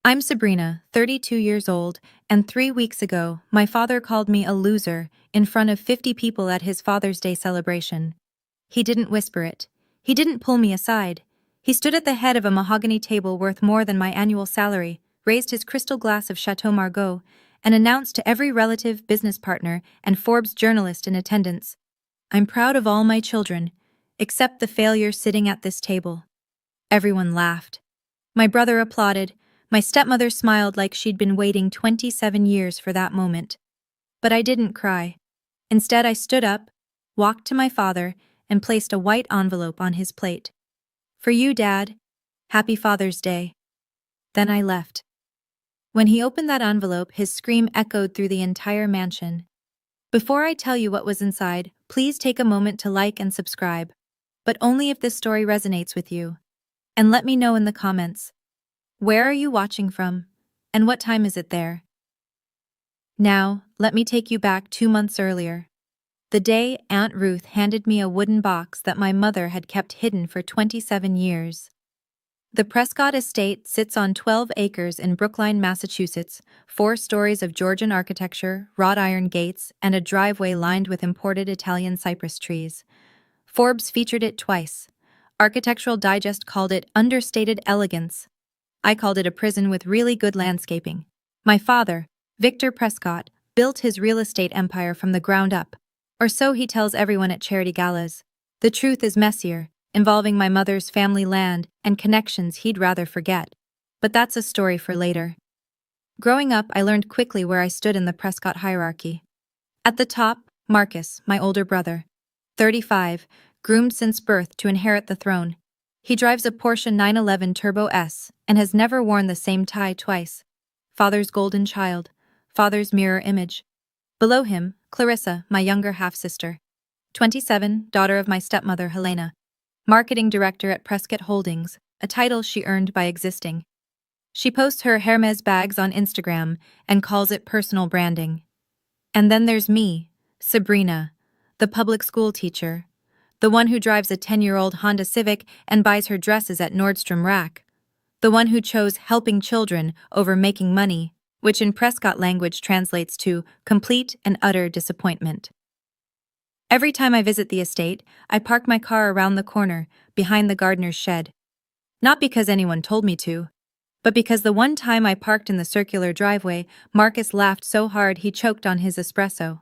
I'm Sabrina, 32 years old, and 3 weeks ago, my father called me a loser in front of 50 people at his Father's Day celebration. He didn't whisper it. He didn't pull me aside. He stood at the head of a mahogany table worth more than my annual salary, raised his crystal glass of Chateau Margaux, and announced to every relative, business partner, and Forbes journalist in attendance, "I'm proud of all my children, except the failure sitting at this table." Everyone laughed. My brother applauded. My stepmother smiled like she'd been waiting 27 years for that moment. But I didn't cry. Instead, I stood up, walked to my father, and placed a white envelope on his plate. "For you, Dad. Happy Father's Day." Then I left. When he opened that envelope, his scream echoed through the entire mansion. Before I tell you what was inside, please take a moment to like and subscribe. But only if this story resonates with you. And let me know in the comments. Where are you watching from? And what time is it there? Now, let me take you back 2 months earlier. The day Aunt Ruth handed me a wooden box that my mother had kept hidden for 27 years. The Prescott estate sits on 12 acres in Brookline, Massachusetts, 4 stories of Georgian architecture, wrought iron gates, and a driveway lined with imported Italian cypress trees. Forbes featured it twice. Architectural Digest called it understated elegance. I called it a prison with really good landscaping. My father, Victor Prescott, built his real estate empire from the ground up. Or so he tells everyone at charity galas. The truth is messier, involving my mother's family land and connections he'd rather forget. But that's a story for later. Growing up, I learned quickly where I stood in the Prescott hierarchy. At the top, Marcus, my older brother. 35, groomed since birth to inherit the throne. He drives a Porsche 911 Turbo S and has never worn the same tie twice. Father's golden child, father's mirror image. Below him, Clarissa, my younger half-sister. 27, daughter of my stepmother Helena. Marketing director at Prescott Holdings, a title she earned by existing. She posts her Hermes bags on Instagram and calls it personal branding. And then there's me, Sabrina, the public school teacher. The one who drives a 10-year-old Honda Civic and buys her dresses at Nordstrom Rack. The one who chose helping children over making money, which in Prescott language translates to complete and utter disappointment. Every time I visit the estate, I park my car around the corner, behind the gardener's shed. Not because anyone told me to, but because the one time I parked in the circular driveway, Marcus laughed so hard he choked on his espresso.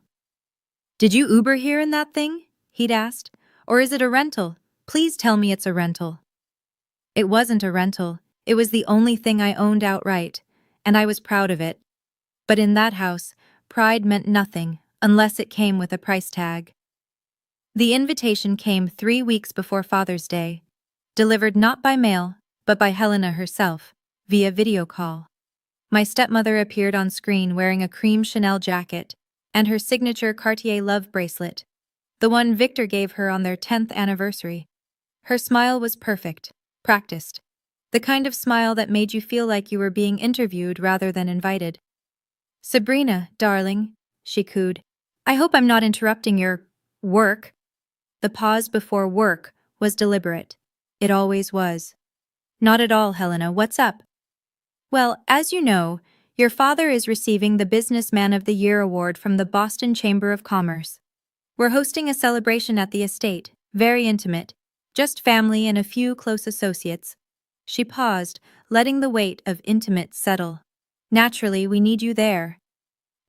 "Did you Uber here in that thing?" he'd asked. "Or is it a rental? Please tell me it's a rental." It wasn't a rental. It was the only thing I owned outright, and I was proud of it. But in that house, pride meant nothing unless it came with a price tag. The invitation came 3 weeks before Father's Day, delivered not by mail, but by Helena herself, via video call. My stepmother appeared on screen wearing a cream Chanel jacket and her signature Cartier love bracelet, the one Victor gave her on their 10th anniversary. Her smile was perfect, practiced. The kind of smile that made you feel like you were being interviewed rather than invited. "Sabrina, darling," she cooed. "I hope I'm not interrupting your work." The pause before work was deliberate. It always was. "Not at all, Helena. What's up?" "Well, as you know, your father is receiving the Businessman of the Year award from the Boston Chamber of Commerce. We're hosting a celebration at the estate, very intimate, just family and a few close associates." She paused, letting the weight of intimate settle. "Naturally, we need you there."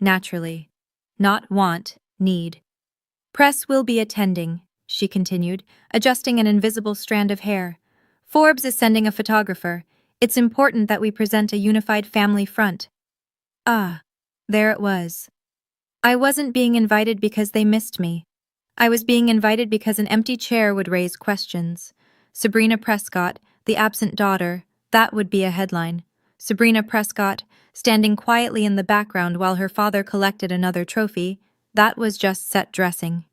Naturally. Not want, need. "Press will be attending," she continued, adjusting an invisible strand of hair. "Forbes is sending a photographer. It's important that we present a unified family front." Ah, there it was. I wasn't being invited because they missed me. I was being invited because an empty chair would raise questions. Sabrina Prescott, the absent daughter, that would be a headline. Sabrina Prescott, standing quietly in the background while her father collected another trophy, that was just set dressing.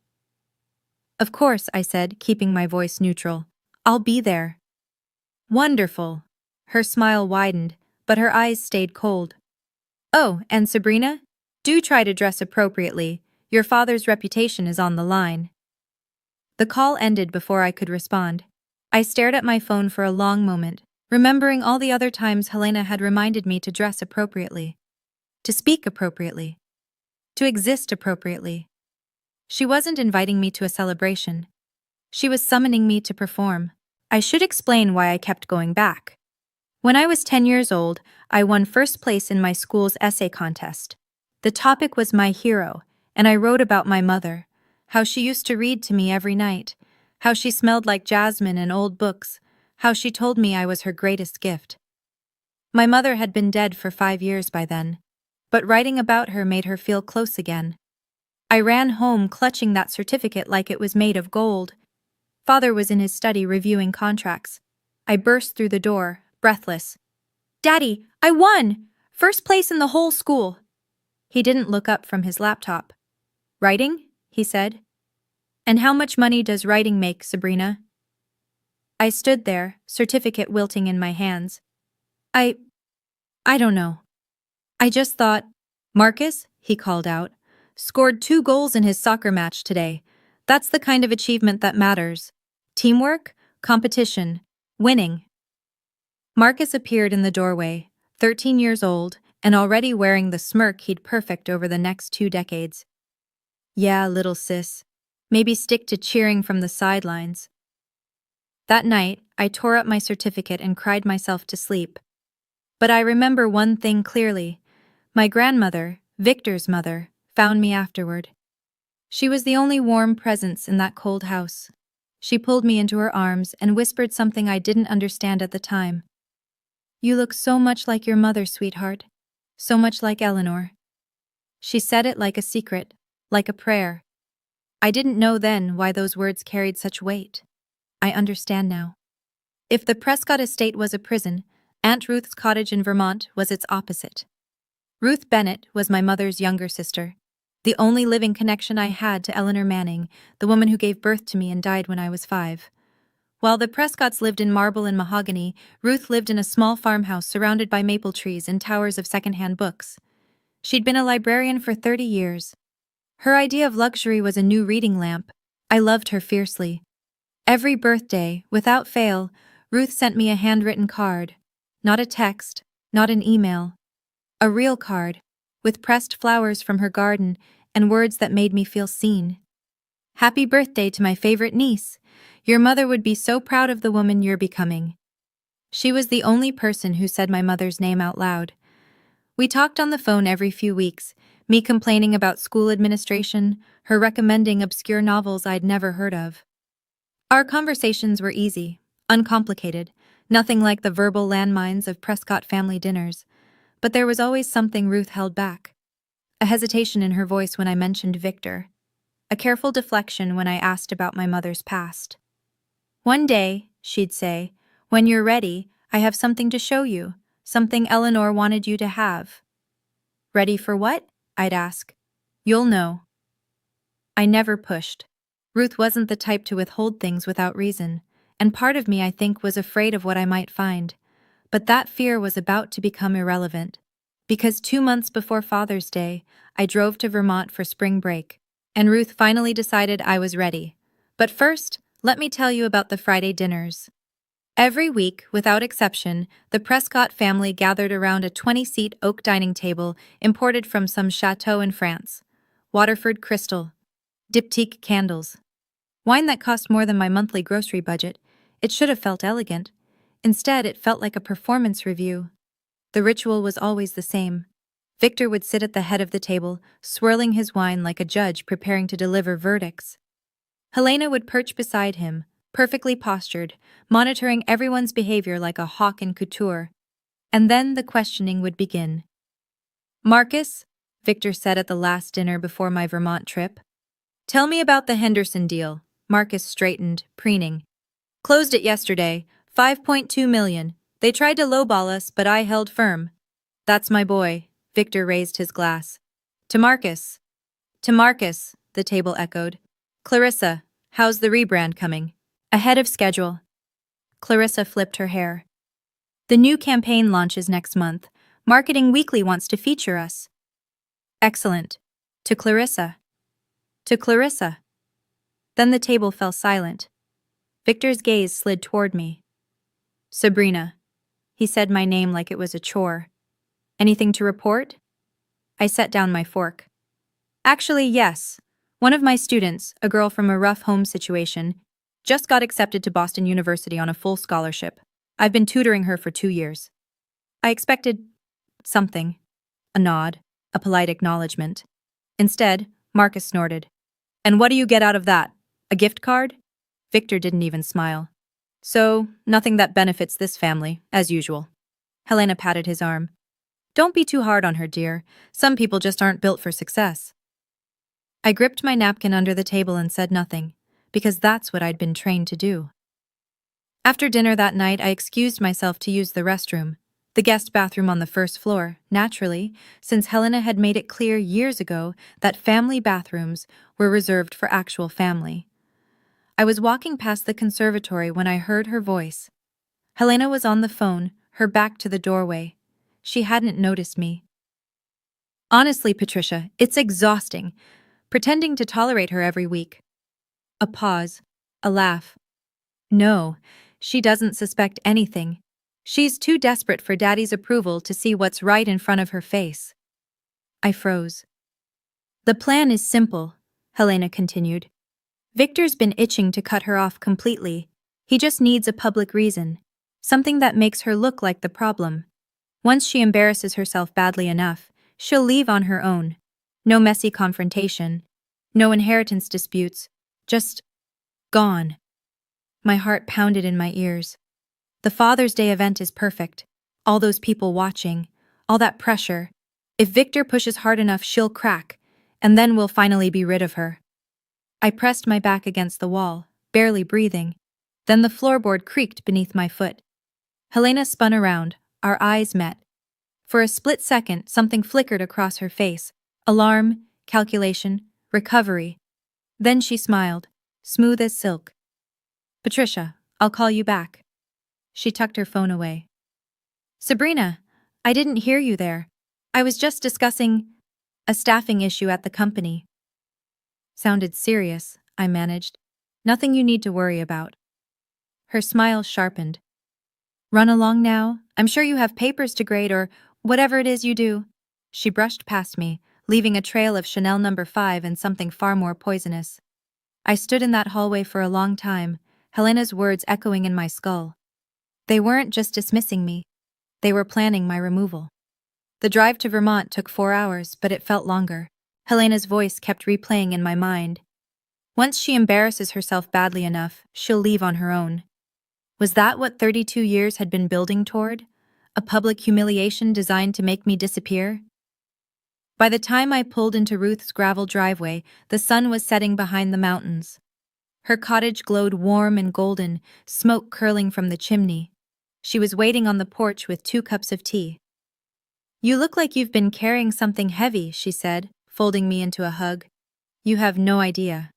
"Of course," I said, keeping my voice neutral. "I'll be there." "Wonderful." Her smile widened, but her eyes stayed cold. "Oh, and Sabrina? Do try to dress appropriately. Your father's reputation is on the line." The call ended before I could respond. I stared at my phone for a long moment, remembering all the other times Helena had reminded me to dress appropriately, to speak appropriately, to exist appropriately. She wasn't inviting me to a celebration. She was summoning me to perform. I should explain why I kept going back. When I was 10 years old, I won first place in my school's essay contest. The topic was my hero, and I wrote about my mother, how she used to read to me every night, how she smelled like jasmine and old books, how she told me I was her greatest gift. My mother had been dead for 5 years by then, but writing about her made her feel close again. I ran home clutching that certificate like it was made of gold. Father was in his study reviewing contracts. I burst through the door, breathless. "Daddy, I won! First place in the whole school!" He didn't look up from his laptop. "Writing?" he said. "And how much money does writing make, Sabrina?" I stood there, certificate wilting in my hands. I don't know. I just thought, "Marcus," he called out, "scored 2 goals in his soccer match today. That's the kind of achievement that matters. Teamwork, competition, winning." Marcus appeared in the doorway, 13 years old, and already wearing the smirk he'd perfect over the next 2 decades. "Yeah, little sis. Maybe stick to cheering from the sidelines." That night, I tore up my certificate and cried myself to sleep. But I remember one thing clearly. My grandmother, Victor's mother, found me afterward. She was the only warm presence in that cold house. She pulled me into her arms and whispered something I didn't understand at the time. "You look so much like your mother, sweetheart. So much like Eleanor." She said it like a secret, like a prayer. I didn't know then why those words carried such weight. I understand now. If the Prescott estate was a prison, Aunt Ruth's cottage in Vermont was its opposite. Ruth Bennett was my mother's younger sister, the only living connection I had to Eleanor Manning, the woman who gave birth to me and died when I was 5. While the Prescotts lived in marble and mahogany, Ruth lived in a small farmhouse surrounded by maple trees and towers of secondhand books. She'd been a librarian for 30 years. Her idea of luxury was a new reading lamp. I loved her fiercely. Every birthday, without fail, Ruth sent me a handwritten card. Not a text, not an email. A real card, with pressed flowers from her garden and words that made me feel seen. "Happy birthday to my favorite niece. Your mother would be so proud of the woman you're becoming." She was the only person who said my mother's name out loud. We talked on the phone every few weeks, me complaining about school administration, her recommending obscure novels I'd never heard of. Our conversations were easy, uncomplicated, nothing like the verbal landmines of Prescott family dinners, but there was always something Ruth held back. A hesitation in her voice when I mentioned Victor. A careful deflection when I asked about my mother's past. "One day," she'd say, "when you're ready, I have something to show you, something Eleanor wanted you to have." "Ready for what?" I'd ask. "You'll know." I never pushed. Ruth wasn't the type to withhold things without reason, and part of me, I think, was afraid of what I might find. But that fear was about to become irrelevant. Because 2 months before Father's Day, I drove to Vermont for spring break, and Ruth finally decided I was ready. But first, let me tell you about the Friday dinners. Every week, without exception, the Prescott family gathered around a 20-seat oak dining table imported from some chateau in France. Waterford crystal. Diptyque candles. Wine that cost more than my monthly grocery budget. It should have felt elegant. Instead, it felt like a performance review. The ritual was always the same. Victor would sit at the head of the table, swirling his wine like a judge preparing to deliver verdicts. Helena would perch beside him, perfectly postured, monitoring everyone's behavior like a hawk in couture. And then the questioning would begin. "Marcus," Victor said at the last dinner before my Vermont trip, "tell me about the Henderson deal." Marcus straightened, preening. "Closed it yesterday, 5.2 million. They tried to lowball us, but I held firm." "That's my boy," Victor raised his glass. "To Marcus." "To Marcus," the table echoed. "Clarissa, how's the rebrand coming?" "Ahead of schedule." Clarissa flipped her hair. "The new campaign launches next month. Marketing Weekly wants to feature us." "Excellent." To Clarissa. To Clarissa. Then the table fell silent. Victor's gaze slid toward me. "Sabrina, He said my name like it was a chore. Anything to report? I set down my fork. Actually, yes. One of my students, a girl from a rough home situation, just got accepted to Boston University on a full scholarship. I've been tutoring her for 2 years. I expected something. A nod, a polite acknowledgement. Instead, Marcus snorted. And what do you get out of that? A gift card? Victor didn't even smile. So, nothing that benefits this family, as usual. Helena patted his arm. Don't be too hard on her, dear. Some people just aren't built for success. I gripped my napkin under the table and said nothing, because that's what I'd been trained to do. After dinner that night, I excused myself to use the restroom, the guest bathroom on the first floor, naturally, since Helena had made it clear years ago that family bathrooms were reserved for actual family. I was walking past the conservatory when I heard her voice. Helena was on the phone, her back to the doorway. She hadn't noticed me. Honestly, Patricia, it's exhausting, pretending to tolerate her every week. A pause, a laugh. No, she doesn't suspect anything. She's too desperate for Daddy's approval to see what's right in front of her face. I froze. The plan is simple, Helena continued. Victor's been itching to cut her off completely. He just needs a public reason, something that makes her look like the problem. Once she embarrasses herself badly enough, she'll leave on her own. No messy confrontation, no inheritance disputes, just gone. My heart pounded in my ears. The Father's Day event is perfect. All those people watching, all that pressure. If Victor pushes hard enough, she'll crack, and then we'll finally be rid of her. I pressed my back against the wall, barely breathing. Then the floorboard creaked beneath my foot. Helena spun around, our eyes met. For a split second, something flickered across her face. Alarm, calculation, recovery. Then she smiled, smooth as silk. Patricia, I'll call you back. She tucked her phone away. Sabrina, I didn't hear you there. I was just discussing a staffing issue at the company. Sounded serious, I managed. Nothing you need to worry about. Her smile sharpened. Run along now. I'm sure you have papers to grade or whatever it is you do. She brushed past me, leaving a trail of Chanel No. 5 and something far more poisonous. I stood in that hallway for a long time, Helena's words echoing in my skull. They weren't just dismissing me. They were planning my removal. The drive to Vermont took 4 hours, but it felt longer. Helena's voice kept replaying in my mind. Once she embarrasses herself badly enough, she'll leave on her own. Was that what 32 years had been building toward? A public humiliation designed to make me disappear? By the time I pulled into Ruth's gravel driveway, the sun was setting behind the mountains. Her cottage glowed warm and golden, smoke curling from the chimney. She was waiting on the porch with 2 cups of tea. You look like you've been carrying something heavy, she said, folding me into a hug. You have no idea.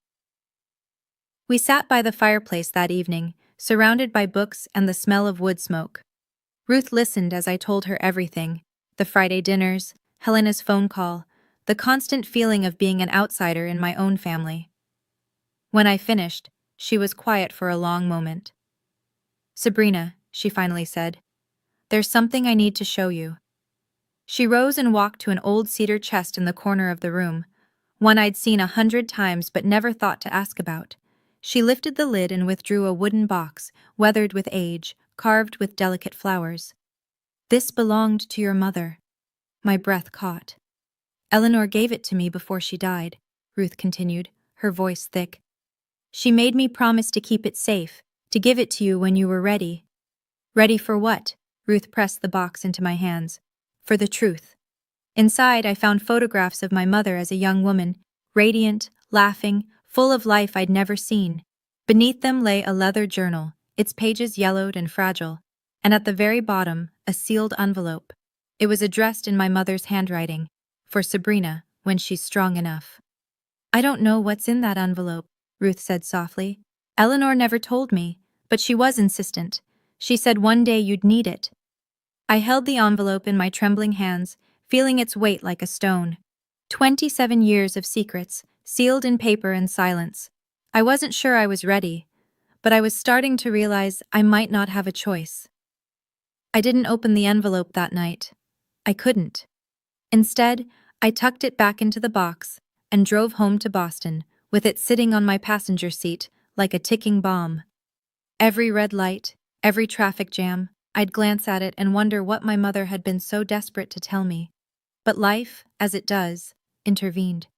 We sat by the fireplace that evening, surrounded by books and the smell of wood smoke. Ruth listened as I told her everything, the Friday dinners, Helena's phone call, the constant feeling of being an outsider in my own family. When I finished, she was quiet for a long moment. Sabrina, she finally said, there's something I need to show you. She rose and walked to an old cedar chest in the corner of the room, one I'd seen 100 times but never thought to ask about. She lifted the lid and withdrew a wooden box, weathered with age, carved with delicate flowers. This belonged to your mother. My breath caught. Eleanor gave it to me before she died, Ruth continued, her voice thick. She made me promise to keep it safe, to give it to you when you were ready. Ready for what? Ruth pressed the box into my hands. For the truth. Inside, I found photographs of my mother as a young woman, radiant, laughing, full of life I'd never seen. Beneath them lay a leather journal, its pages yellowed and fragile, and at the very bottom, a sealed envelope. It was addressed in my mother's handwriting, for Sabrina, when she's strong enough. I don't know what's in that envelope, Ruth said softly. Eleanor never told me, but she was insistent. She said one day you'd need it. I held the envelope in my trembling hands, feeling its weight like a stone. 27 years of secrets, sealed in paper and silence. I wasn't sure I was ready, but I was starting to realize I might not have a choice. I didn't open the envelope that night. I couldn't. Instead, I tucked it back into the box and drove home to Boston, with it sitting on my passenger seat like a ticking bomb. Every red light, every traffic jam, I'd glance at it and wonder what my mother had been so desperate to tell me. But life, as it does, intervened.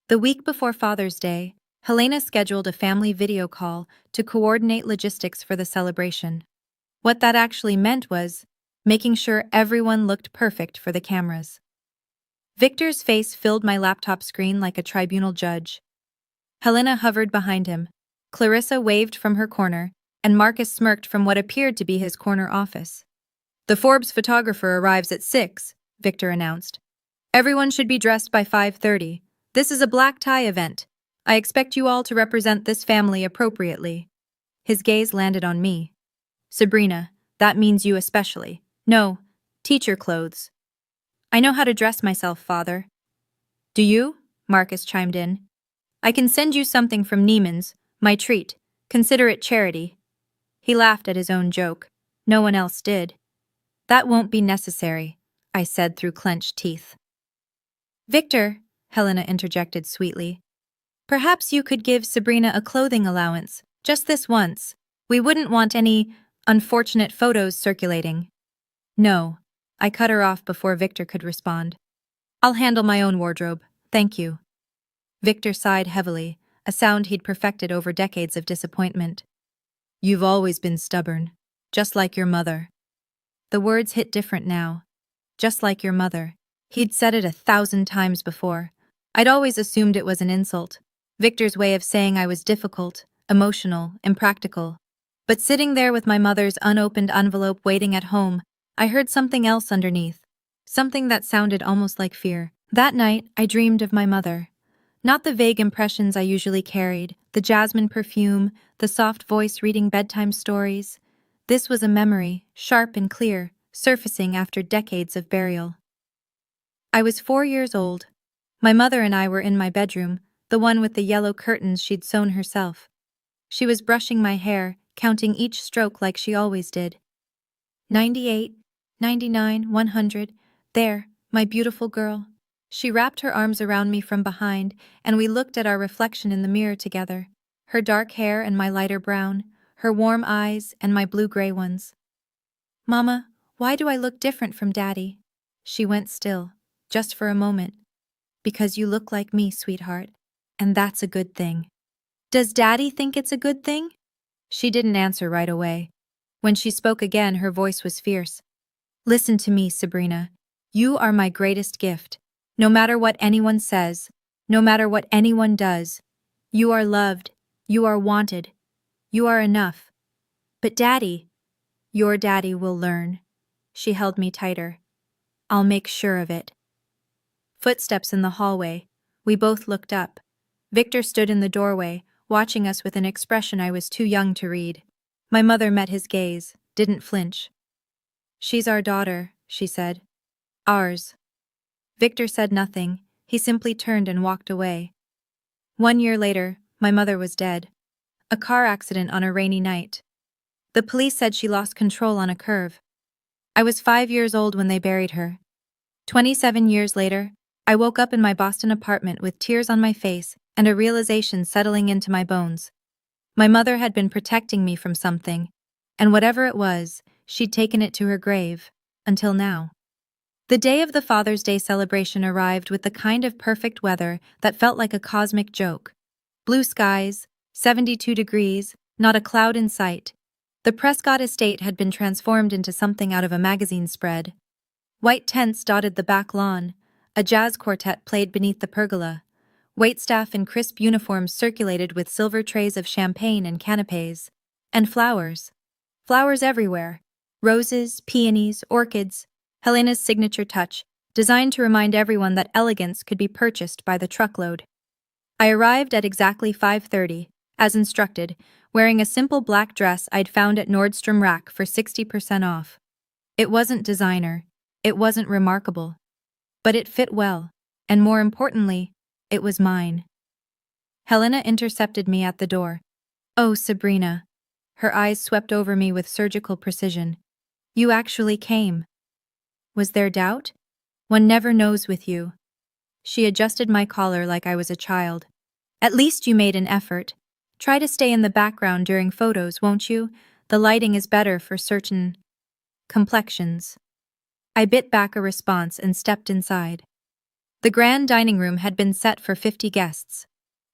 The week before Father's Day, Helena scheduled a family video call to coordinate logistics for the celebration. What that actually meant was making sure everyone looked perfect for the cameras. Victor's face filled my laptop screen like a tribunal judge. Helena hovered behind him. Clarissa waved from her corner, and Marcus smirked from what appeared to be his corner office. "The Forbes photographer arrives at 6, Victor announced. "Everyone should be dressed by 5:30. This is a black tie event. I expect you all to represent this family appropriately." His gaze landed on me. "Sabrina, that means you especially. No, teacher clothes." "I know how to dress myself, Father." "Do you?" Marcus chimed in. "I can send you something from Neiman's, my treat. Consider it charity." He laughed at his own joke. No one else did. "That won't be necessary," I said through clenched teeth. "Victor," Helena interjected sweetly, "perhaps you could give Sabrina a clothing allowance, just this once. We wouldn't want any unfortunate photos circulating." "No," I cut her off before Victor could respond. "I'll handle my own wardrobe, thank you." Victor sighed heavily, a sound he'd perfected over decades of disappointment. "You've always been stubborn, just like your mother." The words hit different now. Just like your mother. He'd said it 1,000 times before. I'd always assumed it was an insult. Victor's way of saying I was difficult, emotional, impractical. But sitting there with my mother's unopened envelope waiting at home, I heard something else underneath. Something that sounded almost like fear. That night, I dreamed of my mother. Not the vague impressions I usually carried, the jasmine perfume, the soft voice reading bedtime stories. This was a memory, sharp and clear, surfacing after decades of burial. I was 4 years old. My mother and I were in my bedroom, the one with the yellow curtains she'd sewn herself. She was brushing my hair, counting each stroke like she always did. 98, 99, 100. There, my beautiful girl. She wrapped her arms around me from behind, and we looked at our reflection in the mirror together. Her dark hair and my lighter brown, her warm eyes and my blue-gray ones. "Mama, why do I look different from Daddy?" She went still, just for a moment. "Because you look like me, sweetheart, and that's a good thing." "Does Daddy think it's a good thing?" She didn't answer right away. When she spoke again, her voice was fierce. "Listen to me, Sabrina. You are my greatest gift. No matter what anyone says, no matter what anyone does, you are loved, you are wanted, you are enough. But Daddy, your Daddy will learn." She held me tighter. "I'll make sure of it." Footsteps in the hallway. We both looked up. Victor stood in the doorway, watching us with an expression I was too young to read. My mother met his gaze, didn't flinch. "She's our daughter," she said. "Ours." Victor said nothing. He simply turned and walked away. 1 year later, my mother was dead. A car accident on a rainy night. The police said she lost control on a curve. I was 5 years old when they buried her. 27 years later, I woke up in my Boston apartment with tears on my face and a realization settling into my bones. My mother had been protecting me from something, and whatever it was, she'd taken it to her grave, until now. The day of the Father's Day celebration arrived with the kind of perfect weather that felt like a cosmic joke. Blue skies, 72 degrees, not a cloud in sight. The Prescott estate had been transformed into something out of a magazine spread. White tents dotted the back lawn. A jazz quartet played beneath the pergola. Waitstaff in crisp uniforms circulated with silver trays of champagne and canapes. And flowers. Flowers everywhere. Roses, peonies, orchids. Helena's signature touch, designed to remind everyone that elegance could be purchased by the truckload. I arrived at exactly 5:30, as instructed, wearing a simple black dress I'd found at Nordstrom Rack for 60% off. It wasn't designer. It wasn't remarkable. But it fit well, and more importantly, it was mine. Helena intercepted me at the door. "Oh, Sabrina." Her eyes swept over me with surgical precision. You actually came. Was there doubt? One never knows with you. She adjusted my collar like I was a child. At least you made an effort. Try to stay in the background during photos, won't you? The lighting is better for certain complexions. I bit back a response and stepped inside. The grand dining room had been set for 50 guests.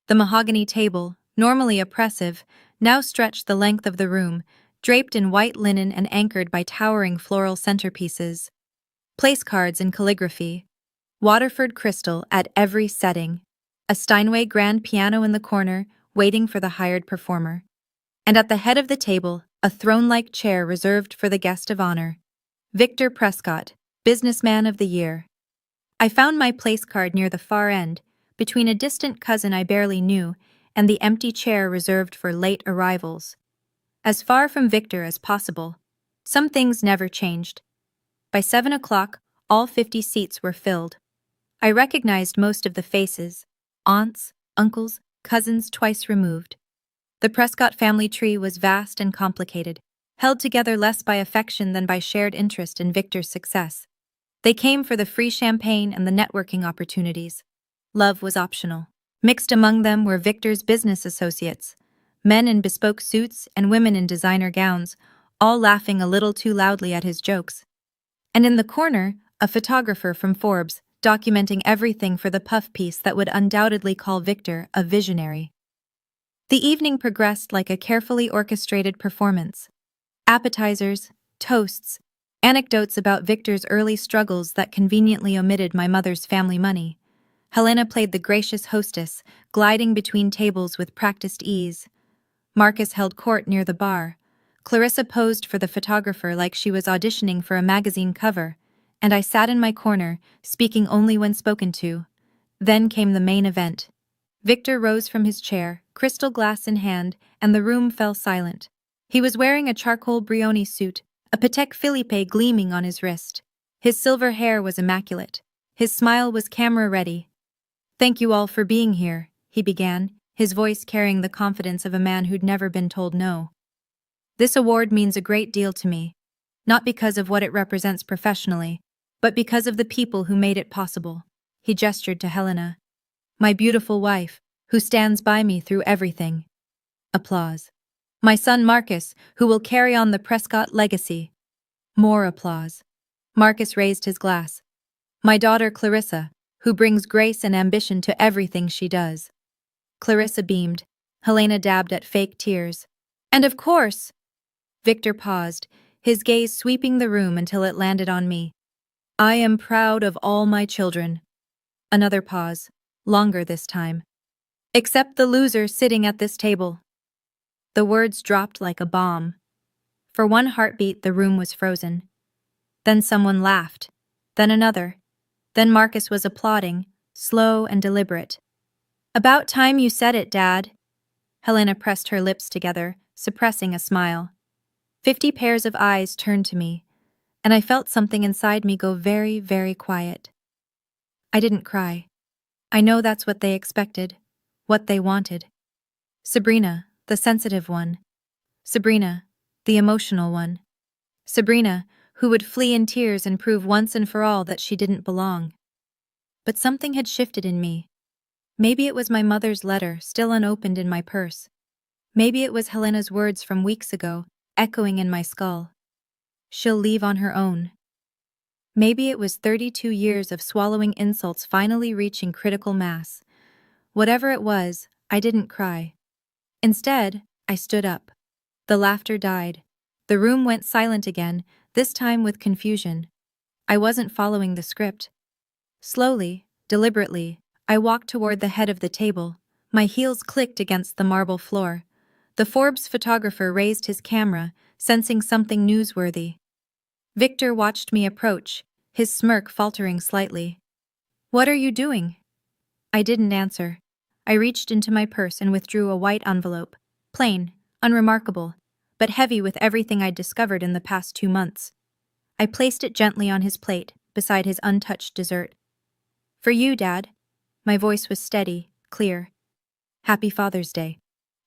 The mahogany table, normally oppressive, now stretched the length of the room, draped in white linen and anchored by towering floral centerpieces. Place cards in calligraphy. Waterford crystal at every setting. A Steinway grand piano in the corner, waiting for the hired performer. And at the head of the table, a throne-like chair reserved for the guest of honor. Victor Prescott, Businessman of the Year. I found my place card near the far end, between a distant cousin I barely knew and the empty chair reserved for late arrivals. As far from Victor as possible. Some things never changed. By 7 o'clock, all 50 seats were filled. I recognized most of the faces, aunts, uncles, cousins twice removed. The Prescott family tree was vast and complicated, held together less by affection than by shared interest in Victor's success. They came for the free champagne and the networking opportunities. Love was optional. Mixed among them were Victor's business associates, men in bespoke suits and women in designer gowns, all laughing a little too loudly at his jokes. And in the corner, a photographer from Forbes, documenting everything for the puff piece that would undoubtedly call Victor a visionary. The evening progressed like a carefully orchestrated performance. Appetizers, toasts, anecdotes about Victor's early struggles that conveniently omitted my mother's family money. Helena played the gracious hostess, gliding between tables with practiced ease. Marcus held court near the bar. Clarissa posed for the photographer like she was auditioning for a magazine cover, and I sat in my corner, speaking only when spoken to. Then came the main event. Victor rose from his chair, crystal glass in hand, and the room fell silent. He was wearing a charcoal Brioni suit, a Patek Philippe gleaming on his wrist. His silver hair was immaculate. His smile was camera-ready. "Thank you all for being here," he began, his voice carrying the confidence of a man who'd never been told no. "This award means a great deal to me, not because of what it represents professionally, but because of the people who made it possible." He gestured to Helena. "My beautiful wife, who stands by me through everything." Applause. "My son Marcus, who will carry on the Prescott legacy." More applause. Marcus raised his glass. "My daughter Clarissa, who brings grace and ambition to everything she does." Clarissa beamed. Helena dabbed at fake tears. "And of course—" Victor paused, his gaze sweeping the room until it landed on me. "I am proud of all my children." Another pause, longer this time. "Except the loser sitting at this table." The words dropped like a bomb. For one heartbeat, the room was frozen. Then someone laughed. Then another. Then Marcus was applauding, slow and deliberate. "About time you said it, Dad." Helena pressed her lips together, suppressing a smile. 50 pairs of eyes turned to me, and I felt something inside me go very, very quiet. I didn't cry. I know that's what they expected, what they wanted. Sabrina, the sensitive one. Sabrina, the emotional one. Sabrina, who would flee in tears and prove once and for all that she didn't belong. But something had shifted in me. Maybe it was my mother's letter, still unopened in my purse. Maybe it was Helena's words from weeks ago, echoing in my skull. She'll leave on her own. Maybe it was 32 years of swallowing insults finally reaching critical mass. Whatever it was, I didn't cry. Instead, I stood up. The laughter died. The room went silent again, this time with confusion. I wasn't following the script. Slowly, deliberately, I walked toward the head of the table. My heels clicked against the marble floor. The Forbes photographer raised his camera, sensing something newsworthy. Victor watched me approach, his smirk faltering slightly. "What are you doing?" I didn't answer. I reached into my purse and withdrew a white envelope. Plain, unremarkable, but heavy with everything I'd discovered in the past 2 months. I placed it gently on his plate, beside his untouched dessert. "For you, Dad." My voice was steady, clear. "Happy Father's Day."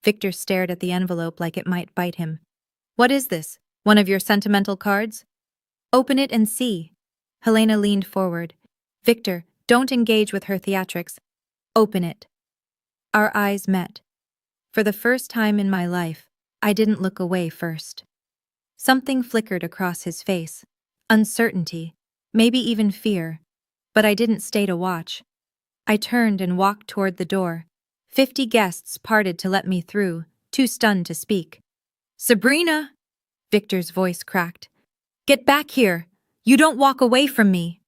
Victor stared at the envelope like it might bite him. "What is this? One of your sentimental cards?" Open it and see. Helena leaned forward. Victor, don't engage with her theatrics. Open it. Our eyes met. For the first time in my life, I didn't look away first. Something flickered across his face. Uncertainty, maybe even fear. But I didn't stay to watch. I turned and walked toward the door. 50 guests parted to let me through, too stunned to speak. Sabrina! Victor's voice cracked. Get back here! You don't walk away from me!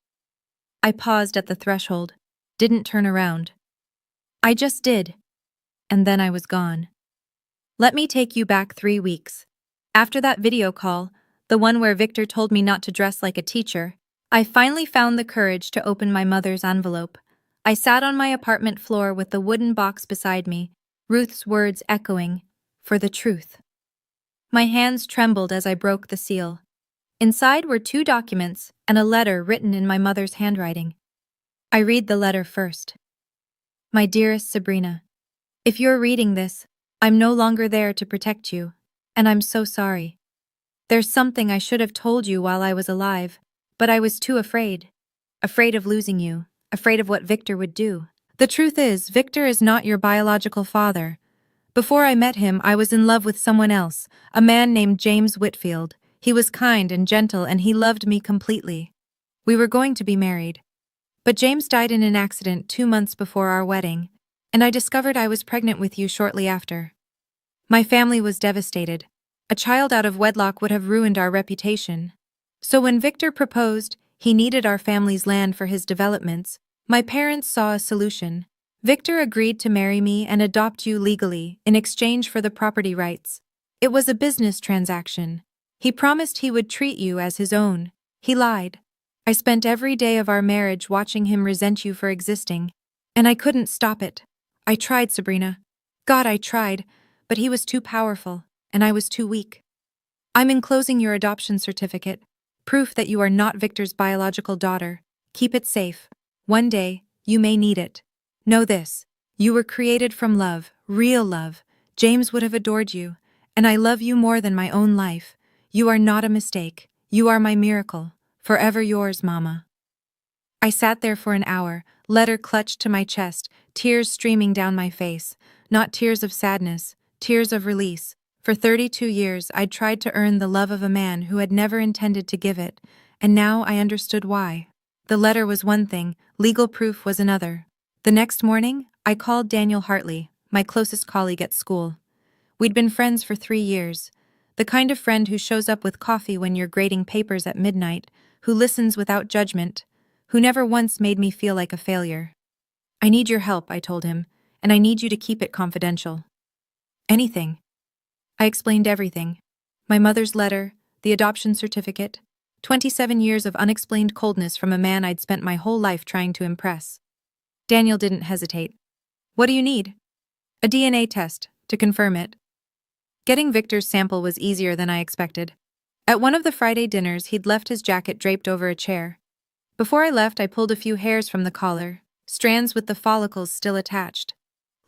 I paused at the threshold, didn't turn around. I just did. And then I was gone. Let me take you back 3 weeks. After that video call, the one where Victor told me not to dress like a teacher, I finally found the courage to open my mother's envelope. I sat on my apartment floor with the wooden box beside me, Ruth's words echoing, "For the truth." My hands trembled as I broke the seal. Inside were 2 documents and a letter written in my mother's handwriting. I read the letter first. My dearest Sabrina, if you're reading this, I'm no longer there to protect you, and I'm so sorry. There's something I should have told you while I was alive, but I was too afraid. Afraid of losing you, afraid of what Victor would do. The truth is, Victor is not your biological father. Before I met him, I was in love with someone else, a man named James Whitfield. He was kind and gentle, and he loved me completely. We were going to be married. But James died in an accident 2 months before our wedding, and I discovered I was pregnant with you shortly after. My family was devastated. A child out of wedlock would have ruined our reputation. So when Victor proposed, he needed our family's land for his developments. My parents saw a solution. Victor agreed to marry me and adopt you legally in exchange for the property rights. It was a business transaction. He promised he would treat you as his own. He lied. I spent every day of our marriage watching him resent you for existing, and I couldn't stop it. I tried, Sabrina. God, I tried, but he was too powerful, and I was too weak. I'm enclosing your adoption certificate, proof that you are not Victor's biological daughter. Keep it safe. One day, you may need it. Know this, you were created from love, real love. James would have adored you, and I love you more than my own life. You are not a mistake. You are my miracle. Forever yours, Mama. I sat there for an hour, letter clutched to my chest, tears streaming down my face. Not tears of sadness, tears of release. For 32 years, I'd tried to earn the love of a man who had never intended to give it, and now I understood why. The letter was one thing, legal proof was another. The next morning, I called Daniel Hartley, my closest colleague at school. We'd been friends for 3 years. The kind of friend who shows up with coffee when you're grading papers at midnight, who listens without judgment, who never once made me feel like a failure. I need your help, I told him, and I need you to keep it confidential. Anything. I explained everything. My mother's letter, the adoption certificate, 27 years of unexplained coldness from a man I'd spent my whole life trying to impress. Daniel didn't hesitate. What do you need? A DNA test, to confirm it. Getting Victor's sample was easier than I expected. At one of the Friday dinners, he'd left his jacket draped over a chair. Before I left, I pulled a few hairs from the collar, strands with the follicles still attached.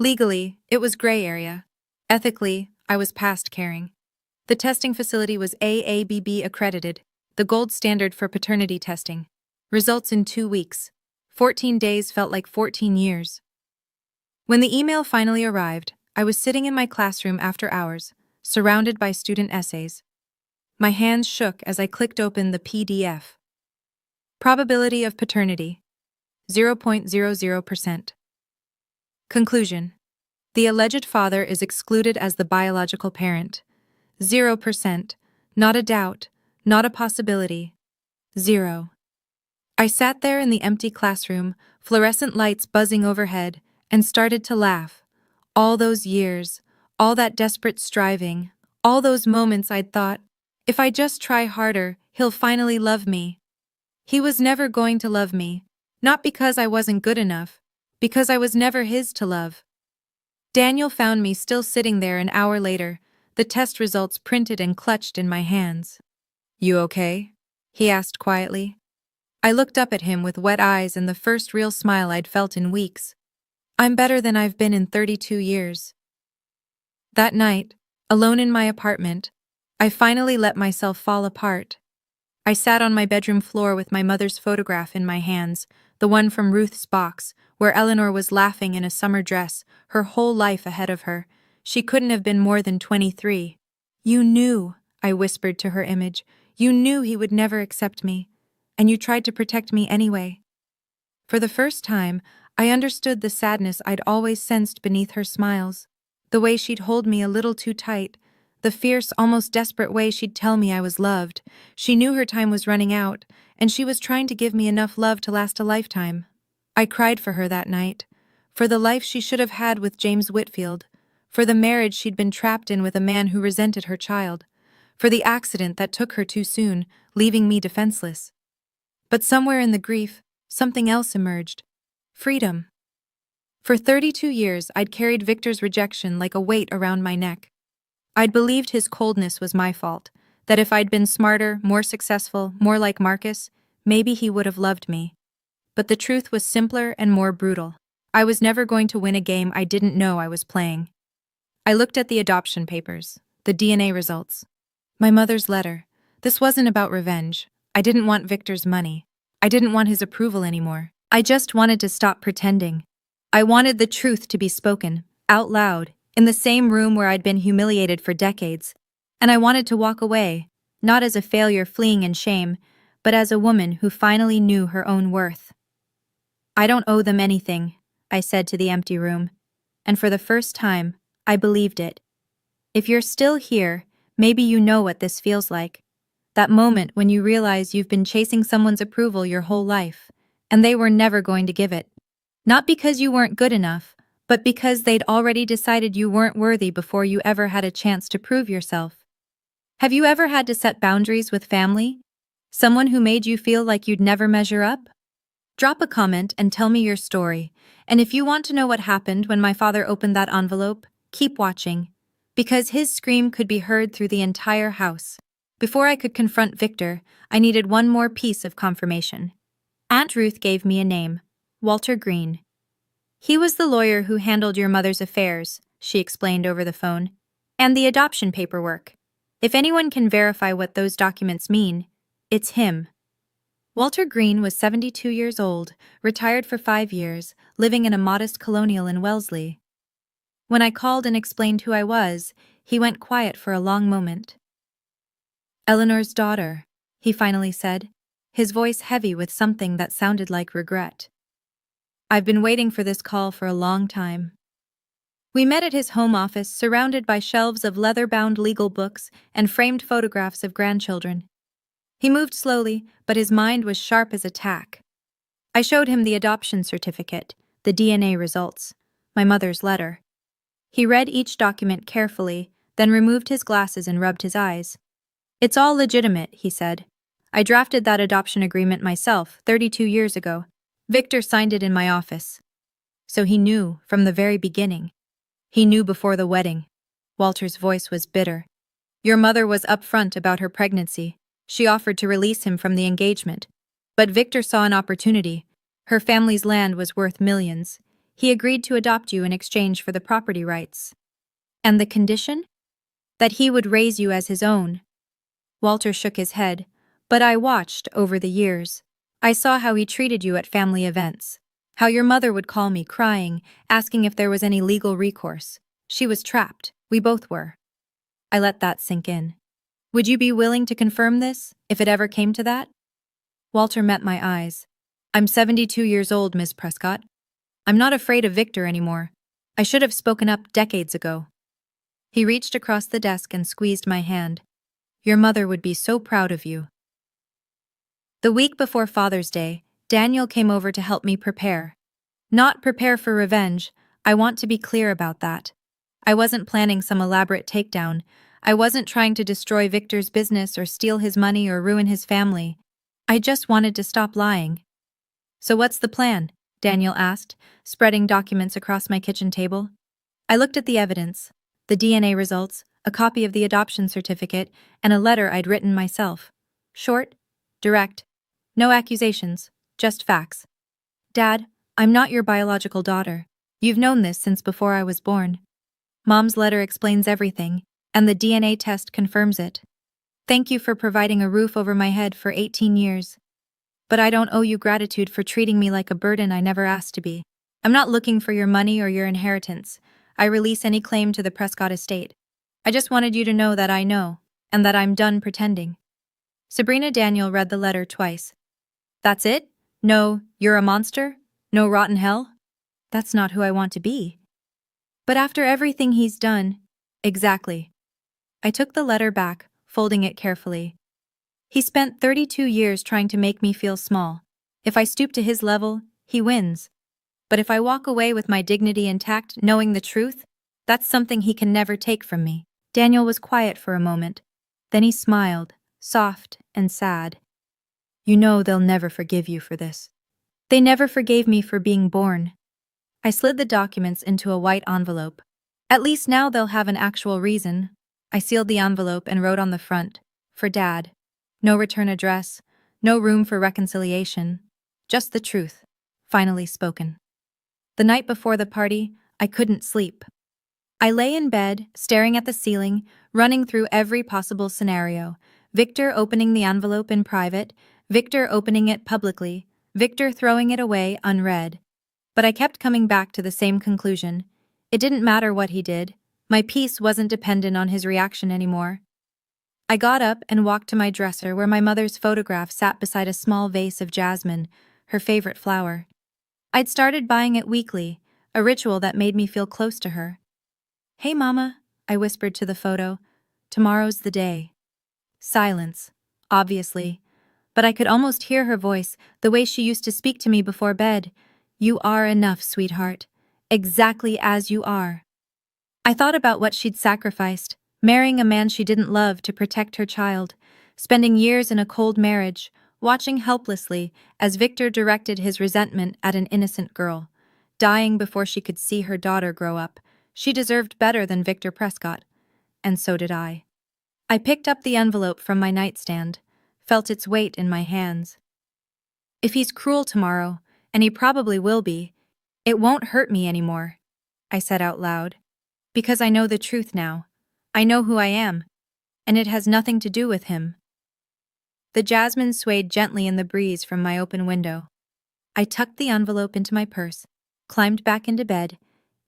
Legally, it was gray area. Ethically, I was past caring. The testing facility was AABB accredited, the gold standard for paternity testing. Results in 2 weeks. 14 days felt like 14 years. When the email finally arrived, I was sitting in my classroom after hours, surrounded by student essays. My hands shook as I clicked open the PDF. Probability of paternity, 0.00%. Conclusion. The alleged father is excluded as the biological parent. 0%. Not a doubt, not a possibility. 0. I sat there in the empty classroom, fluorescent lights buzzing overhead, and started to laugh. All those years, all that desperate striving, all those moments I'd thought, if I just try harder, he'll finally love me. He was never going to love me, not because I wasn't good enough, because I was never his to love. Daniel found me still sitting there an hour later, the test results printed and clutched in my hands. You okay? He asked quietly. I looked up at him with wet eyes and the first real smile I'd felt in weeks. I'm better than I've been in 32 years. That night, alone in my apartment, I finally let myself fall apart. I sat on my bedroom floor with my mother's photograph in my hands, the one from Ruth's box, where Eleanor was laughing in a summer dress, her whole life ahead of her. She couldn't have been more than 23. "You knew," I whispered to her image. "You knew he would never accept me. And you tried to protect me anyway." For the first time, I understood the sadness I'd always sensed beneath her smiles. The way she'd hold me a little too tight, the fierce, almost desperate way she'd tell me I was loved. She knew her time was running out, and she was trying to give me enough love to last a lifetime. I cried for her that night, for the life she should have had with James Whitfield, for the marriage she'd been trapped in with a man who resented her child, for the accident that took her too soon, leaving me defenseless. But somewhere in the grief, something else emerged. Freedom. For 32 years, I'd carried Victor's rejection like a weight around my neck. I'd believed his coldness was my fault, that if I'd been smarter, more successful, more like Marcus, maybe he would have loved me. But the truth was simpler and more brutal. I was never going to win a game I didn't know I was playing. I looked at the adoption papers, the DNA results, my mother's letter. This wasn't about revenge. I didn't want Victor's money. I didn't want his approval anymore. I just wanted to stop pretending. I wanted the truth to be spoken, out loud, in the same room where I'd been humiliated for decades. And I wanted to walk away, not as a failure fleeing in shame, but as a woman who finally knew her own worth. "I don't owe them anything," I said to the empty room. And for the first time, I believed it. If you're still here, maybe you know what this feels like. That moment when you realize you've been chasing someone's approval your whole life, and they were never going to give it. Not because you weren't good enough, but because they'd already decided you weren't worthy before you ever had a chance to prove yourself. Have you ever had to set boundaries with family? Someone who made you feel like you'd never measure up? Drop a comment and tell me your story. And if you want to know what happened when my father opened that envelope, keep watching. Because his scream could be heard through the entire house. Before I could confront Victor, I needed one more piece of confirmation. Aunt Ruth gave me a name, Walter Green. "He was the lawyer who handled your mother's affairs," she explained over the phone, "and the adoption paperwork. If anyone can verify what those documents mean, it's him." Walter Green was 72 years old, retired for 5 years, living in a modest colonial in Wellesley. When I called and explained who I was, he went quiet for a long moment. "Eleanor's daughter," he finally said, his voice heavy with something that sounded like regret. "I've been waiting for this call for a long time." We met at his home office, surrounded by shelves of leather-bound legal books and framed photographs of grandchildren. He moved slowly, but his mind was sharp as a tack. I showed him the adoption certificate, the DNA results, my mother's letter. He read each document carefully, then removed his glasses and rubbed his eyes. "It's all legitimate," he said. "I drafted that adoption agreement myself 32 years ago. Victor signed it in my office." So he knew from the very beginning. He knew before the wedding. Walter's voice was bitter. "Your mother was upfront about her pregnancy. She offered to release him from the engagement. But Victor saw an opportunity. Her family's land was worth millions. He agreed to adopt you in exchange for the property rights. And the condition? That he would raise you as his own." Walter shook his head, but I watched over the years. I saw how he treated you at family events. How your mother would call me crying, asking if there was any legal recourse. She was trapped. We both were. I let that sink in. "Would you be willing to confirm this, if it ever came to that?" Walter met my eyes. "I'm 72 years old, Miss Prescott. I'm not afraid of Victor anymore. I should have spoken up decades ago." He reached across the desk and squeezed my hand. "Your mother would be so proud of you." The week before Father's Day, Daniel came over to help me prepare. Not prepare for revenge, I want to be clear about that. I wasn't planning some elaborate takedown. I wasn't trying to destroy Victor's business or steal his money or ruin his family. I just wanted to stop lying. "So what's the plan?" Daniel asked, spreading documents across my kitchen table. I looked at the evidence, the DNA results, a copy of the adoption certificate, and a letter I'd written myself. Short, direct, no accusations, just facts. "Dad, I'm not your biological daughter. You've known this since before I was born. Mom's letter explains everything, and the DNA test confirms it. Thank you for providing a roof over my head for 18 years. But I don't owe you gratitude for treating me like a burden I never asked to be. I'm not looking for your money or your inheritance. I release any claim to the Prescott estate. I just wanted you to know that I know, and that I'm done pretending. Sabrina Daniel read the letter twice. That's it? No, you're a monster? No rotten hell? That's not who I want to be. But after everything he's done… Exactly. I took the letter back, folding it carefully. He spent 32 years trying to make me feel small. If I stoop to his level, he wins. But if I walk away with my dignity intact, knowing the truth, that's something he can never take from me. Daniel was quiet for a moment. Then he smiled, soft and sad. You know they'll never forgive you for this. They never forgave me for being born. I slid the documents into a white envelope. At least now they'll have an actual reason. I sealed the envelope and wrote on the front, for Dad. No return address, no room for reconciliation. Just the truth, finally spoken. The night before the party, I couldn't sleep. I lay in bed, staring at the ceiling, running through every possible scenario. Victor opening the envelope in private, Victor opening it publicly, Victor throwing it away unread. But I kept coming back to the same conclusion. It didn't matter what he did. My peace wasn't dependent on his reaction anymore. I got up and walked to my dresser where my mother's photograph sat beside a small vase of jasmine, her favorite flower. I'd started buying it weekly, a ritual that made me feel close to her. Hey, Mama, I whispered to the photo. Tomorrow's the day. Silence, obviously. But I could almost hear her voice, the way she used to speak to me before bed. You are enough, sweetheart. Exactly as you are. I thought about what she'd sacrificed, marrying a man she didn't love to protect her child, spending years in a cold marriage, watching helplessly as Victor directed his resentment at an innocent girl, dying before she could see her daughter grow up. She deserved better than Victor Prescott, and so did I. I picked up the envelope from my nightstand, felt its weight in my hands. If he's cruel tomorrow, and he probably will be, it won't hurt me anymore, I said out loud. Because I know the truth now. I know who I am, and it has nothing to do with him. The jasmine swayed gently in the breeze from my open window. I tucked the envelope into my purse, climbed back into bed,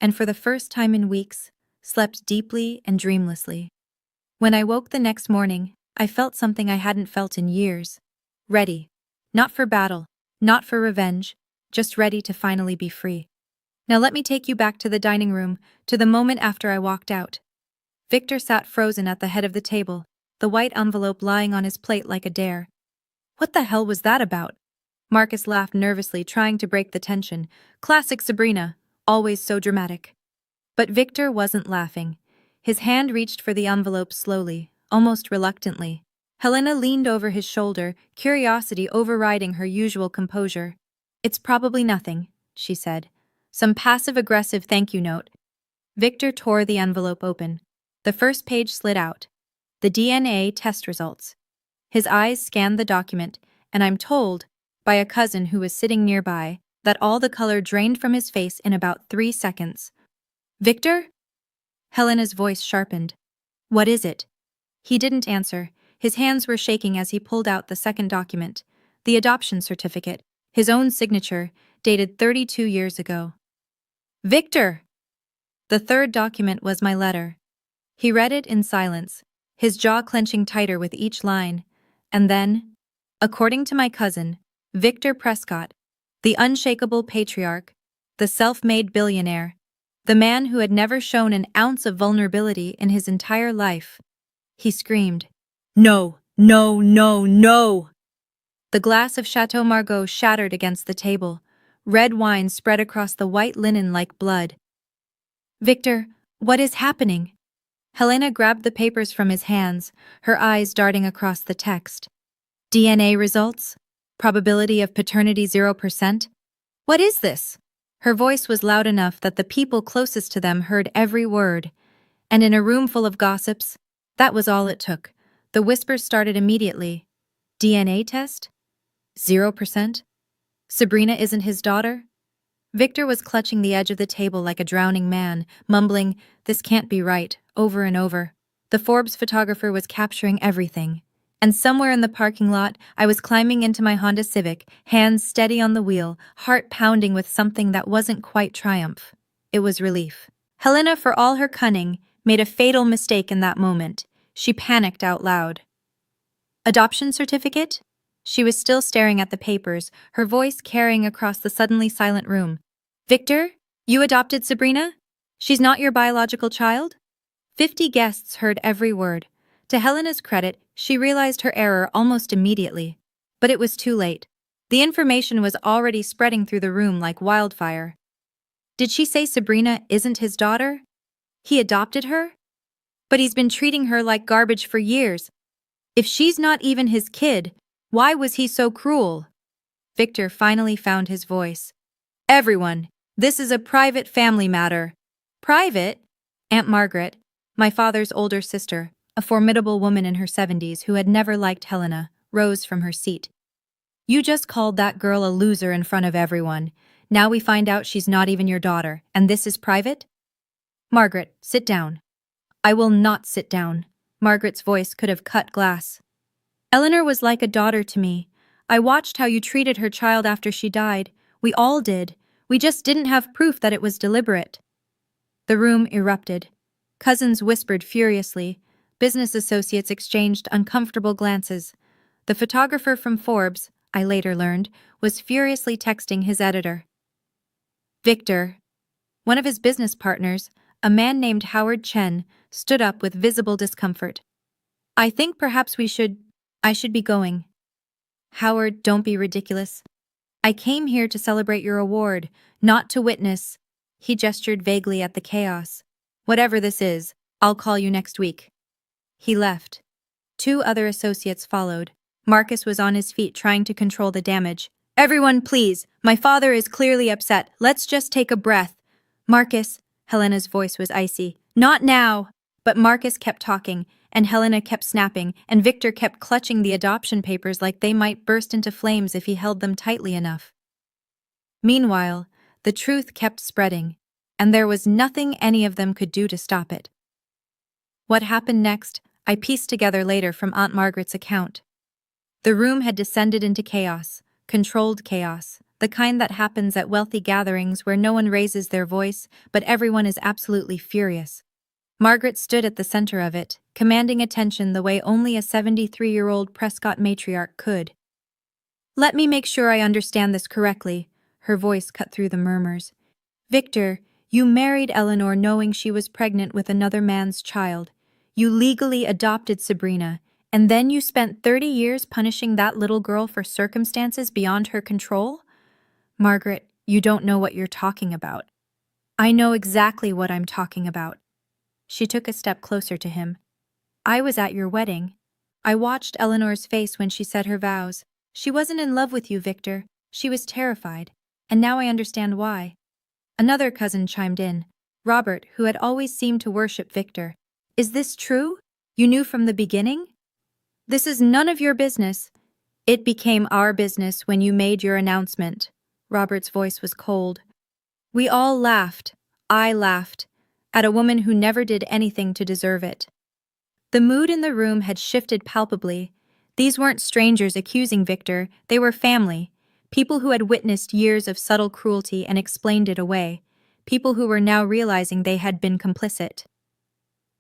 and for the first time in weeks, slept deeply and dreamlessly. When I woke the next morning, I felt something I hadn't felt in years. Ready. Not for battle, not for revenge, just ready to finally be free. Now let me take you back to the dining room, to the moment after I walked out. Victor sat frozen at the head of the table, the white envelope lying on his plate like a dare. What the hell was that about? Marcus laughed nervously, trying to break the tension. Classic Sabrina, always so dramatic. But Victor wasn't laughing. His hand reached for the envelope slowly, almost reluctantly. Helena leaned over his shoulder, curiosity overriding her usual composure. It's probably nothing, she said. Some passive-aggressive thank you note. Victor tore the envelope open. The first page slid out. The DNA test results. His eyes scanned the document, and I'm told, by a cousin who was sitting nearby, that all the color drained from his face in about 3 seconds. Victor? Helena's voice sharpened. What is it? He didn't answer. His hands were shaking as he pulled out the second document, the adoption certificate, his own signature, dated 32 years ago. Victor! The third document was my letter. He read it in silence, his jaw clenching tighter with each line, and then, according to my cousin, Victor Prescott, the unshakable patriarch, the self-made billionaire, the man who had never shown an ounce of vulnerability in his entire life. He screamed, No, no, no, no! The glass of Chateau Margaux shattered against the table. Red wine spread across the white linen like blood. Victor, what is happening? Helena grabbed the papers from his hands, her eyes darting across the text. DNA results? Probability of paternity 0%? What is this? Her voice was loud enough that the people closest to them heard every word. And in a room full of gossips, that was all it took. The whispers started immediately. DNA test? 0%? Sabrina isn't his daughter? Victor was clutching the edge of the table like a drowning man, mumbling, "This can't be right," over and over. The Forbes photographer was capturing everything. And somewhere in the parking lot, I was climbing into my Honda Civic, hands steady on the wheel, heart pounding with something that wasn't quite triumph. It was relief. Helena, for all her cunning, made a fatal mistake in that moment. She panicked out loud. Adoption certificate? She was still staring at the papers, her voice carrying across the suddenly silent room. Victor, you adopted Sabrina? She's not your biological child? 50 guests heard every word. To Helena's credit, she realized her error almost immediately. But it was too late. The information was already spreading through the room like wildfire. Did she say Sabrina isn't his daughter? He adopted her? But he's been treating her like garbage for years. If she's not even his kid, why was he so cruel? Victor finally found his voice. Everyone, this is a private family matter. Private? Aunt Margaret, my father's older sister, a formidable woman in her 70s who had never liked Helena, rose from her seat. You just called that girl a loser in front of everyone. Now we find out she's not even your daughter, and this is private? Margaret, sit down. I will not sit down. Margaret's voice could have cut glass. Eleanor was like a daughter to me. I watched how you treated her child after she died. We all did. We just didn't have proof that it was deliberate. The room erupted. Cousins whispered furiously. Business associates exchanged uncomfortable glances. The photographer from Forbes, I later learned, was furiously texting his editor. Victor, one of his business partners, a man named Howard Chen, stood up with visible discomfort. I think perhaps I should be going. Howard, don't be ridiculous. I came here to celebrate your award, not to witness. He gestured vaguely at the chaos. Whatever this is, I'll call you next week. He left. 2 other associates followed. Marcus was on his feet trying to control the damage. Everyone, please. My father is clearly upset. Let's just take a breath. Marcus, Helena's voice was icy. Not now. But Marcus kept talking, and Helena kept snapping, and Victor kept clutching the adoption papers like they might burst into flames if he held them tightly enough. Meanwhile, the truth kept spreading, and there was nothing any of them could do to stop it. What happened next, I pieced together later from Aunt Margaret's account. The room had descended into chaos, controlled chaos, the kind that happens at wealthy gatherings where no one raises their voice, but everyone is absolutely furious. Margaret stood at the center of it, commanding attention the way only a 73-year-old Prescott matriarch could. Let me make sure I understand this correctly, her voice cut through the murmurs. Victor, you married Eleanor knowing she was pregnant with another man's child. You legally adopted Sabrina, and then you spent 30 years punishing that little girl for circumstances beyond her control? Margaret, you don't know what you're talking about. I know exactly what I'm talking about. She took a step closer to him. I was at your wedding. I watched Eleanor's face when she said her vows. She wasn't in love with you, Victor. She was terrified. And now I understand why. Another cousin chimed in, Robert, who had always seemed to worship Victor. Is this true? You knew from the beginning? This is none of your business. It became our business when you made your announcement. Robert's voice was cold. We all laughed. I laughed. At a woman who never did anything to deserve it. The mood in the room had shifted palpably. These weren't strangers accusing Victor, they were family. People who had witnessed years of subtle cruelty and explained it away. People who were now realizing they had been complicit.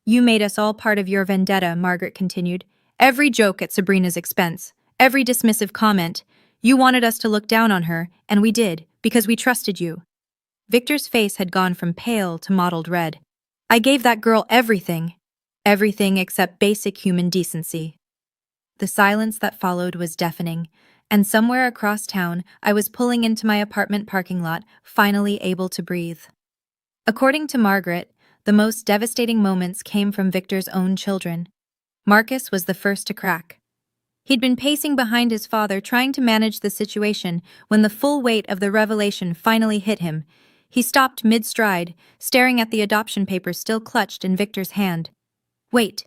You made us all part of your vendetta, Margaret continued. Every joke at Sabrina's expense, every dismissive comment. You wanted us to look down on her, and we did, because we trusted you. Victor's face had gone from pale to mottled red. I gave that girl everything. Everything except basic human decency. The silence that followed was deafening, and somewhere across town, I was pulling into my apartment parking lot, finally able to breathe. According to Margaret, the most devastating moments came from Victor's own children. Marcus was the first to crack. He'd been pacing behind his father trying to manage the situation when the full weight of the revelation finally hit him. He stopped mid-stride, staring at the adoption papers still clutched in Victor's hand. Wait.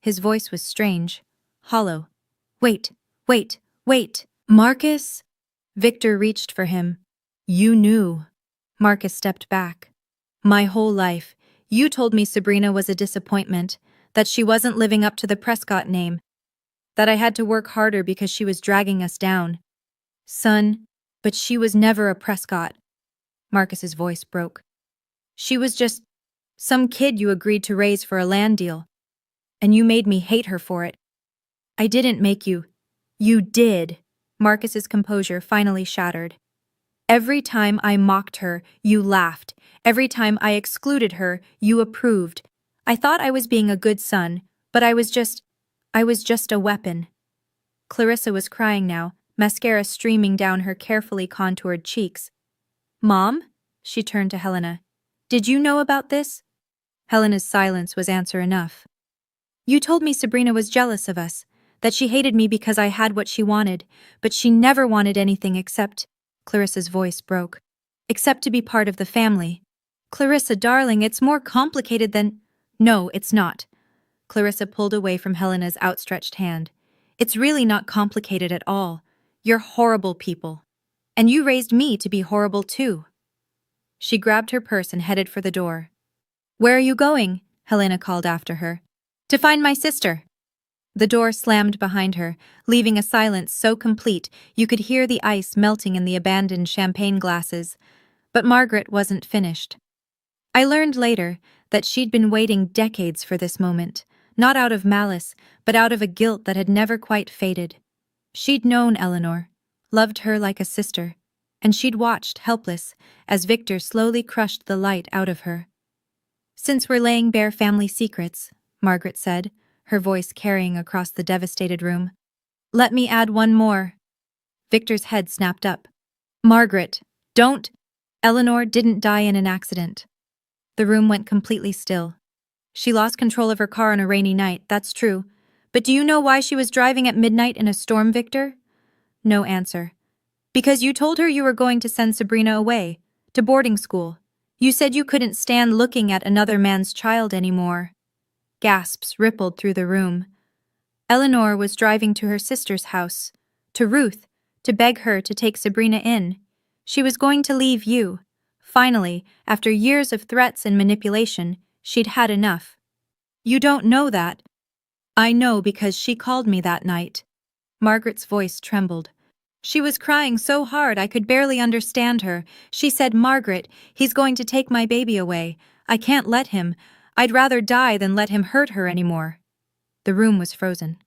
His voice was strange, hollow. Wait. Marcus? Victor reached for him. You knew. Marcus stepped back. My whole life, you told me Sabrina was a disappointment, that she wasn't living up to the Prescott name. That I had to work harder because she was dragging us down. Son, but she was never a Prescott. Marcus's voice broke. She was just some kid you agreed to raise for a land deal. And you made me hate her for it. I didn't make you. You did. Marcus's composure finally shattered. Every time I mocked her, you laughed. Every time I excluded her, you approved. I thought I was being a good son, but I was just a weapon. Clarissa was crying now, mascara streaming down her carefully contoured cheeks. Mom? She turned to Helena. Did you know about this? Helena's silence was answer enough. You told me Sabrina was jealous of us, that she hated me because I had what she wanted, but she never wanted anything except, Clarissa's voice broke, except to be part of the family. Clarissa, darling, it's more complicated than… No, it's not. Clarissa pulled away from Helena's outstretched hand. It's really not complicated at all. You're horrible people. And you raised me to be horrible too. She grabbed her purse and headed for the door. Where are you going? Helena called after her. To find my sister. The door slammed behind her, leaving a silence so complete you could hear the ice melting in the abandoned champagne glasses. But Margaret wasn't finished. I learned later that she'd been waiting decades for this moment, not out of malice, but out of a guilt that had never quite faded. She'd known Eleanor, loved her like a sister, and she'd watched, helpless, as Victor slowly crushed the light out of her. Since we're laying bare family secrets, Margaret said, her voice carrying across the devastated room, let me add one more. Victor's head snapped up. Margaret, don't… Eleanor didn't die in an accident. The room went completely still. She lost control of her car on a rainy night, that's true. But do you know why she was driving at midnight in a storm, Victor? No answer. Because you told her you were going to send Sabrina away, to boarding school. You said you couldn't stand looking at another man's child anymore. Gasps rippled through the room. Eleanor was driving to her sister's house, to Ruth, to beg her to take Sabrina in. She was going to leave you. Finally, after years of threats and manipulation, she'd had enough. You don't know that. I know because she called me that night. Margaret's voice trembled. She was crying so hard I could barely understand her. She said, Margaret, he's going to take my baby away. I can't let him. I'd rather die than let him hurt her anymore. The room was frozen.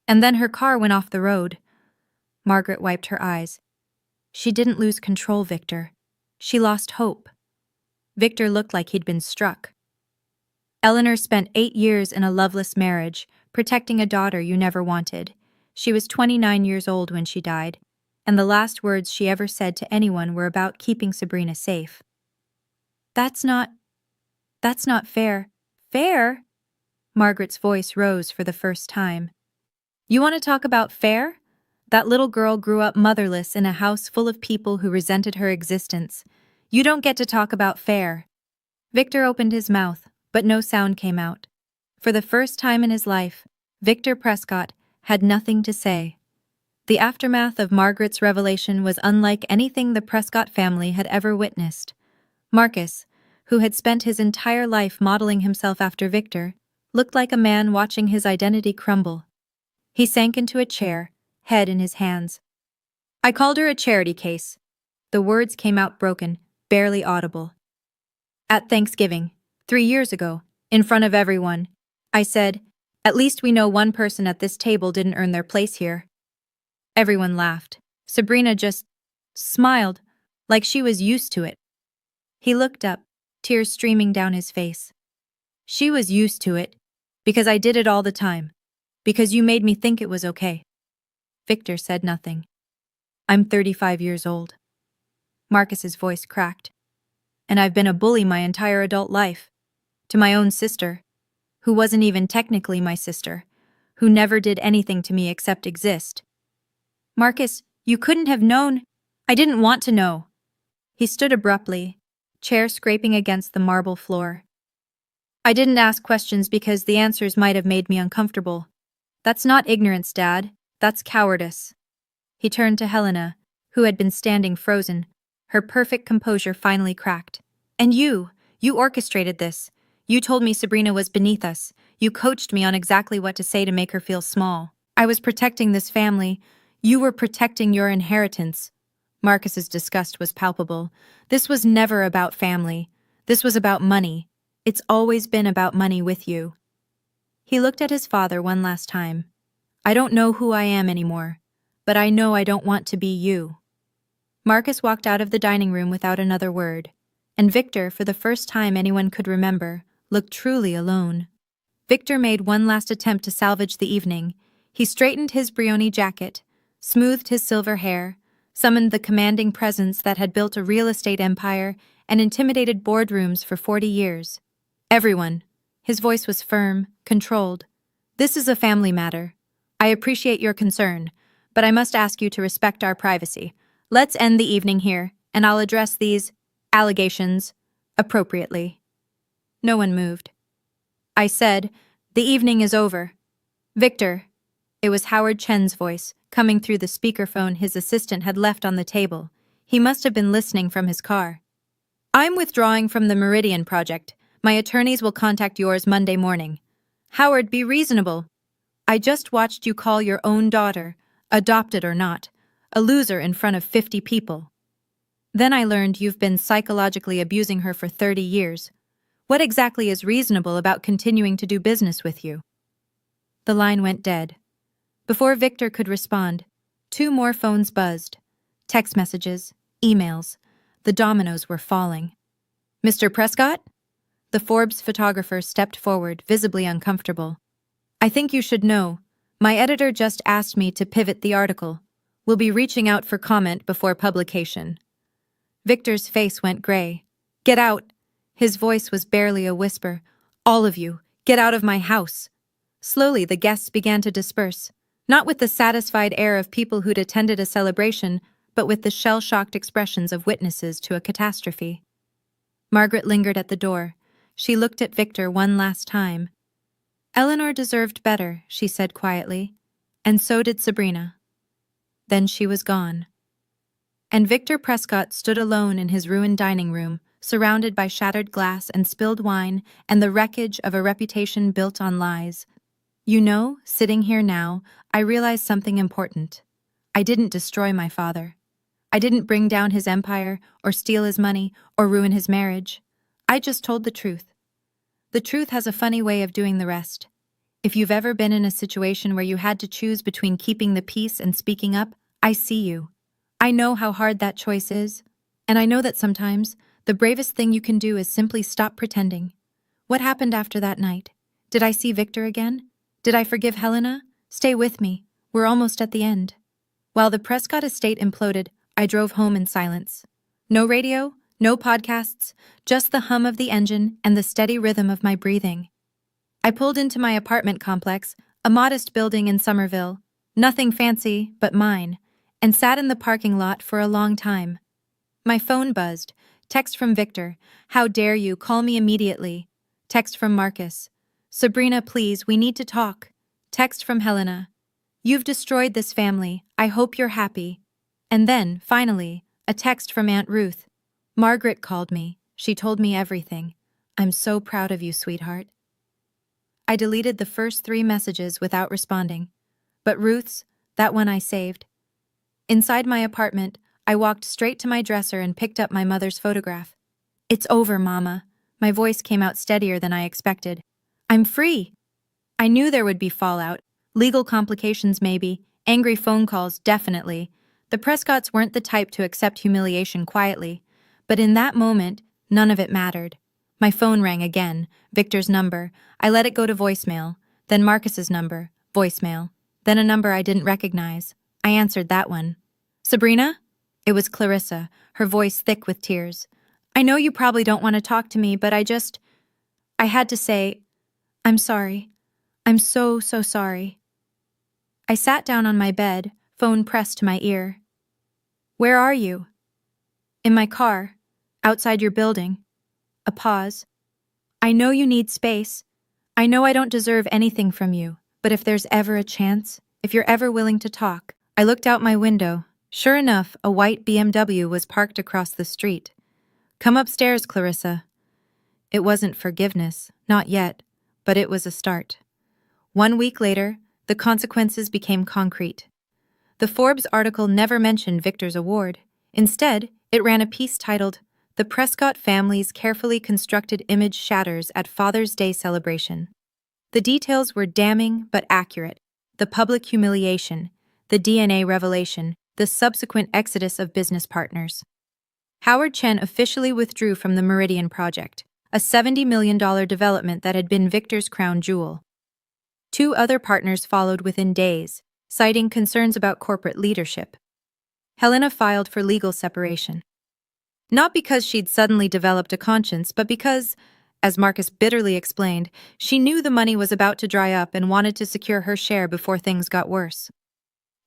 And then her car went off the road. Margaret wiped her eyes. She didn't lose control, Victor. She lost hope. Victor looked like he'd been struck. Eleanor spent 8 years in a loveless marriage, protecting a daughter you never wanted. She was 29 years old when she died, and the last words she ever said to anyone were about keeping Sabrina safe. That's not fair. Fair? Margaret's voice rose for the first time. You want to talk about fair? That little girl grew up motherless in a house full of people who resented her existence. You don't get to talk about fair. Victor opened his mouth, but no sound came out. For the first time in his life, Victor Prescott had nothing to say. The aftermath of Margaret's revelation was unlike anything the Prescott family had ever witnessed. Marcus, who had spent his entire life modeling himself after Victor, looked like a man watching his identity crumble. He sank into a chair, head in his hands. I called her a charity case. The words came out broken, barely audible. At Thanksgiving, 3 years ago, in front of everyone, I said, at least we know one person at this table didn't earn their place here. Everyone laughed. Sabrina just smiled, like she was used to it. He looked up, tears streaming down his face. She was used to it, because I did it all the time, because you made me think it was okay. Victor said nothing. I'm 35 years old. Marcus's voice cracked. And I've been a bully my entire adult life. To my own sister, who wasn't even technically my sister, who never did anything to me except exist. Marcus, you couldn't have known. I didn't want to know. He stood abruptly, chair scraping against the marble floor. I didn't ask questions because the answers might have made me uncomfortable. That's not ignorance, Dad. That's cowardice. He turned to Helena, who had been standing frozen. Her perfect composure finally cracked. And you orchestrated this. You told me Sabrina was beneath us. You coached me on exactly what to say to make her feel small. I was protecting this family. You were protecting your inheritance. Marcus's disgust was palpable. This was never about family. This was about money. It's always been about money with you. He looked at his father one last time. I don't know who I am anymore, but I know I don't want to be you. Marcus walked out of the dining room without another word, and Victor, for the first time anyone could remember, looked truly alone. Victor made one last attempt to salvage the evening. He straightened his Brioni jacket, smoothed his silver hair, summoned the commanding presence that had built a real estate empire and intimidated boardrooms for 40 years. Everyone. His voice was firm, controlled. This is a family matter. I appreciate your concern, but I must ask you to respect our privacy. Let's end the evening here, and I'll address these allegations appropriately. No one moved. I said, the evening is over. Victor. It was Howard Chen's voice, coming through the speakerphone his assistant had left on the table. He must have been listening from his car. I'm withdrawing from the Meridian project. My attorneys will contact yours Monday morning. Howard, be reasonable. I just watched you call your own daughter, adopted or not, a loser in front of 50 people. Then I learned you've been psychologically abusing her for 30 years. What exactly is reasonable about continuing to do business with you? The line went dead. Before Victor could respond, 2 more phones buzzed. Text messages, emails. The dominoes were falling. Mr. Prescott? The Forbes photographer stepped forward, visibly uncomfortable. I think you should know. My editor just asked me to pivot the article. We'll be reaching out for comment before publication. Victor's face went gray. Get out! His voice was barely a whisper. All of you, get out of my house! Slowly the guests began to disperse, not with the satisfied air of people who'd attended a celebration, but with the shell-shocked expressions of witnesses to a catastrophe. Margaret lingered at the door. She looked at Victor one last time. Eleanor deserved better, she said quietly, and so did Sabrina. Then she was gone. And Victor Prescott stood alone in his ruined dining room, surrounded by shattered glass and spilled wine and the wreckage of a reputation built on lies. You know, sitting here now, I realize something important. I didn't destroy my father. I didn't bring down his empire, or steal his money, or ruin his marriage. I just told the truth. The truth has a funny way of doing the rest. If you've ever been in a situation where you had to choose between keeping the peace and speaking up, I see you. I know how hard that choice is, and I know that sometimes the bravest thing you can do is simply stop pretending. What happened after that night? Did I see Victor again? Did I forgive Helena? Stay with me. We're almost at the end. While the Prescott estate imploded, I drove home in silence. No radio, no podcasts, just the hum of the engine and the steady rhythm of my breathing. I pulled into my apartment complex, a modest building in Somerville, nothing fancy but mine, and sat in the parking lot for a long time. My phone buzzed. Text from Victor. How dare you, call me immediately. Text from Marcus. Sabrina, please, we need to talk. Text from Helena. You've destroyed this family. I hope you're happy. And then, finally, a text from Aunt Ruth. Margaret called me. She told me everything. I'm so proud of you, sweetheart. I deleted the first 3 messages without responding. But Ruth's, that one I saved. Inside my apartment, I walked straight to my dresser and picked up my mother's photograph. It's over, Mama. My voice came out steadier than I expected. I'm free. I knew there would be fallout. Legal complications maybe, angry phone calls definitely. The Prescotts weren't the type to accept humiliation quietly. But in that moment, none of it mattered. My phone rang again, Victor's number. I let it go to voicemail. Then Marcus's number, voicemail. Then a number I didn't recognize. I answered that one. Sabrina? It was Clarissa, her voice thick with tears. I know you probably don't want to talk to me, but I had to say, I'm sorry. I'm so sorry. I sat down on my bed, phone pressed to my ear. Where are you? In my car, outside your building. A pause. I know you need space. I know I don't deserve anything from you, but if there's ever a chance, if you're ever willing to talk. I looked out my window. Sure enough, a white BMW was parked across the street. Come upstairs, Clarissa. It wasn't forgiveness, not yet, but it was a start. 1 week later, The consequences became concrete. The Forbes article never mentioned Victor's award. Instead, it ran a piece titled, "The Prescott Family's Carefully Constructed Image Shatters at Father's Day Celebration." The details were damning but accurate. The public humiliation, the DNA revelation, the subsequent exodus of business partners. Howard Chen officially withdrew from the Meridian project, a $70 million development that had been Victor's crown jewel. 2 other partners followed within days, citing concerns about corporate leadership. Helena filed for legal separation. Not because she'd suddenly developed a conscience, but because, as Marcus bitterly explained, she knew the money was about to dry up and wanted to secure her share before things got worse.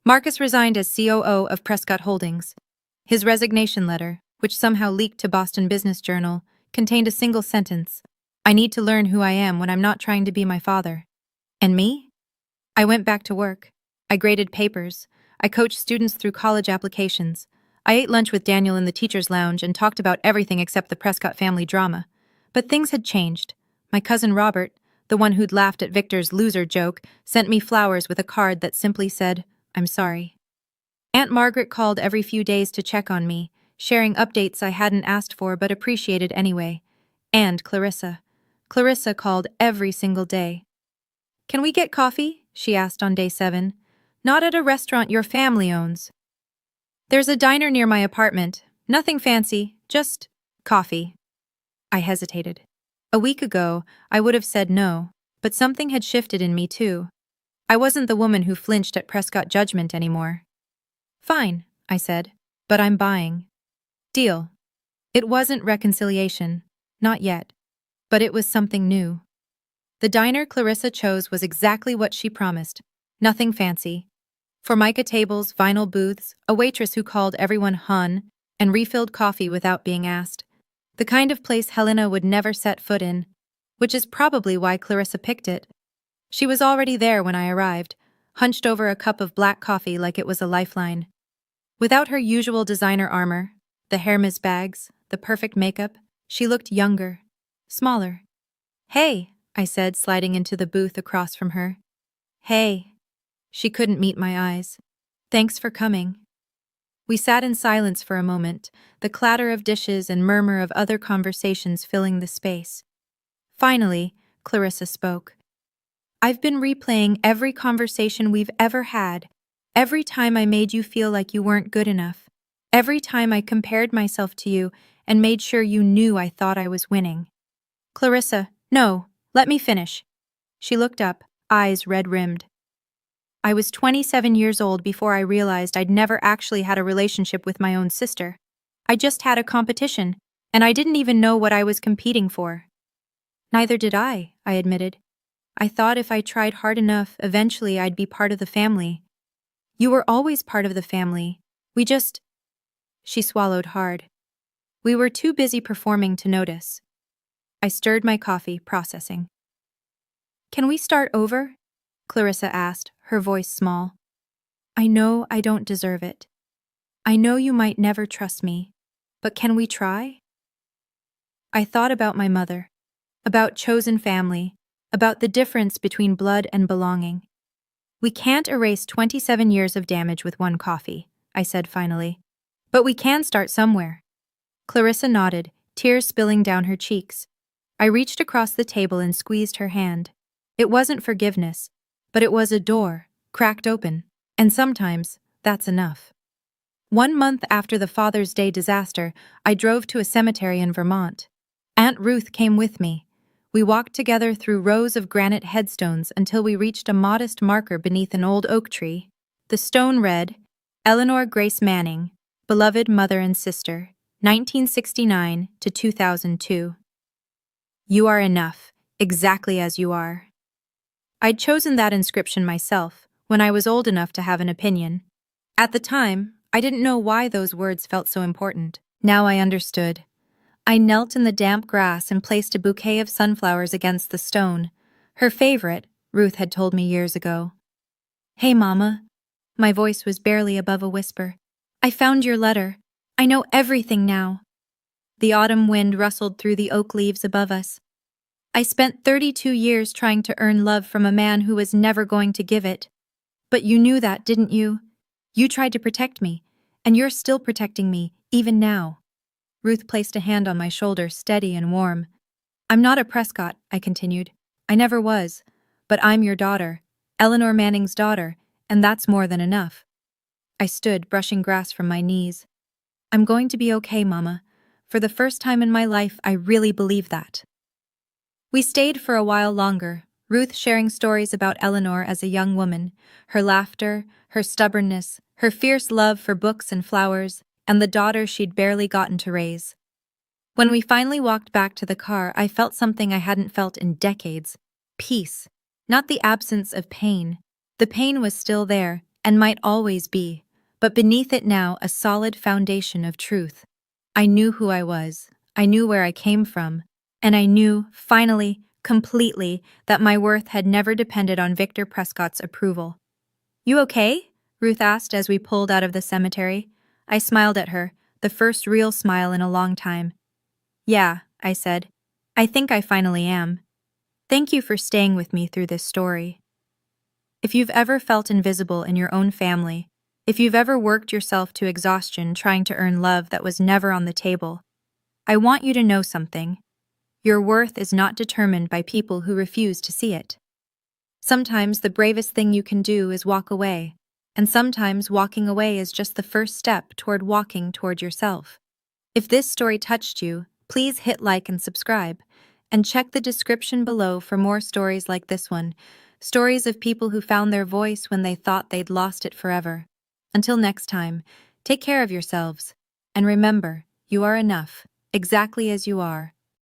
Marcus resigned as COO of Prescott Holdings. His resignation letter, which somehow leaked to Boston Business Journal, contained a single sentence: "I need to learn who I am when I'm not trying to be my father." And me? I went back to work. I graded papers. I coached students through college applications. I ate lunch with Daniel in the teacher's lounge and talked about everything except the Prescott family drama. But things had changed. My cousin Robert, the one who'd laughed at Victor's loser joke, sent me flowers with a card that simply said, "I'm sorry." Aunt Margaret called every few days to check on me, sharing updates I hadn't asked for but appreciated anyway. And Clarissa. Clarissa called every single day. "Can we get coffee?" she asked on day 7. "Not at a restaurant your family owns." "There's a diner near my apartment. Nothing fancy, just coffee." I hesitated. A week ago, I would have said no, but something had shifted in me too. I wasn't the woman who flinched at Prescott judgment anymore. "Fine," I said, "but I'm buying." Deal. It wasn't reconciliation, not yet, but it was something new. The diner Clarissa chose was exactly what she promised. Nothing fancy. Formica tables, vinyl booths, a waitress who called everyone hun, and refilled coffee without being asked. The kind of place Helena would never set foot in, which is probably why Clarissa picked it. She was already there when I arrived, hunched over a cup of black coffee like it was a lifeline. Without her usual designer armor, the Hermes bags, the perfect makeup, she looked younger, smaller. "Hey," I said, sliding into the booth across from her. "Hey." She couldn't meet my eyes. "Thanks for coming." We sat in silence for a moment, the clatter of dishes and murmur of other conversations filling the space. Finally, Clarissa spoke. "I've been replaying every conversation we've ever had, every time I made you feel like you weren't good enough, every time I compared myself to you and made sure you knew I thought I was winning." "Clarissa, no, let me finish." She looked up, eyes red-rimmed. "I was 27 years old before I realized I'd never actually had a relationship with my own sister. I just had a competition, and I didn't even know what I was competing for." "Neither did I admitted. "I thought if I tried hard enough, eventually I'd be part of the family." "You were always part of the family. We just—" She swallowed hard. "We were too busy performing to notice." I stirred my coffee, processing. "Can we start over?" Clarissa asked, her voice small. "I know I don't deserve it. I know you might never trust me, but can we try?" I thought about my mother, about chosen family, about the difference between blood and belonging. "We can't erase 27 years of damage with one coffee," I said finally. "But we can start somewhere." Clarissa nodded, tears spilling down her cheeks. I reached across the table and squeezed her hand. It wasn't forgiveness, but it was a door, cracked open, and sometimes that's enough. 1 month after the Father's Day disaster, I drove to a cemetery in Vermont. Aunt Ruth came with me. We walked together through rows of granite headstones until we reached a modest marker beneath an old oak tree. The stone read, "Eleanor Grace Manning, beloved mother and sister, 1969 to 2002. You are enough, exactly as you are." I'd chosen that inscription myself, when I was old enough to have an opinion. At the time, I didn't know why those words felt so important. Now I understood. I knelt in the damp grass and placed a bouquet of sunflowers against the stone, her favorite, Ruth had told me years ago. "Hey, Mama." My voice was barely above a whisper. "I found your letter. I know everything now." The autumn wind rustled through the oak leaves above us. I spent 32 years trying to earn love from a man who was never going to give it. But you knew that, didn't you? You tried to protect me, and you're still protecting me, even now. Ruth placed a hand on my shoulder, steady and warm. I'm not a Prescott, I continued. I never was. But I'm your daughter, Eleanor Manning's daughter, and that's more than enough. I stood, brushing grass from my knees. I'm going to be okay, Mama. For the first time in my life, I really believe that. We stayed for a while longer, Ruth sharing stories about Eleanor as a young woman, her laughter, her stubbornness, her fierce love for books and flowers, and the daughter she'd barely gotten to raise. When we finally walked back to the car, I felt something I hadn't felt in decades. Peace. Not the absence of pain. The pain was still there, and might always be, but beneath it now a solid foundation of truth. I knew who I was, I knew where I came from, and I knew, finally, completely, that my worth had never depended on Victor Prescott's approval. You okay? Ruth asked as we pulled out of the cemetery. I smiled at her, the first real smile in a long time. Yeah, I said. I think I finally am. Thank you for staying with me through this story. If you've ever felt invisible in your own family, if you've ever worked yourself to exhaustion trying to earn love that was never on the table, I want you to know something. Your worth is not determined by people who refuse to see it. Sometimes the bravest thing you can do is walk away, and sometimes walking away is just the first step toward walking toward yourself. If this story touched you, please hit like and subscribe, and check the description below for more stories like this one, stories of people who found their voice when they thought they'd lost it forever. Until next time, take care of yourselves, and remember, you are enough, exactly as you are.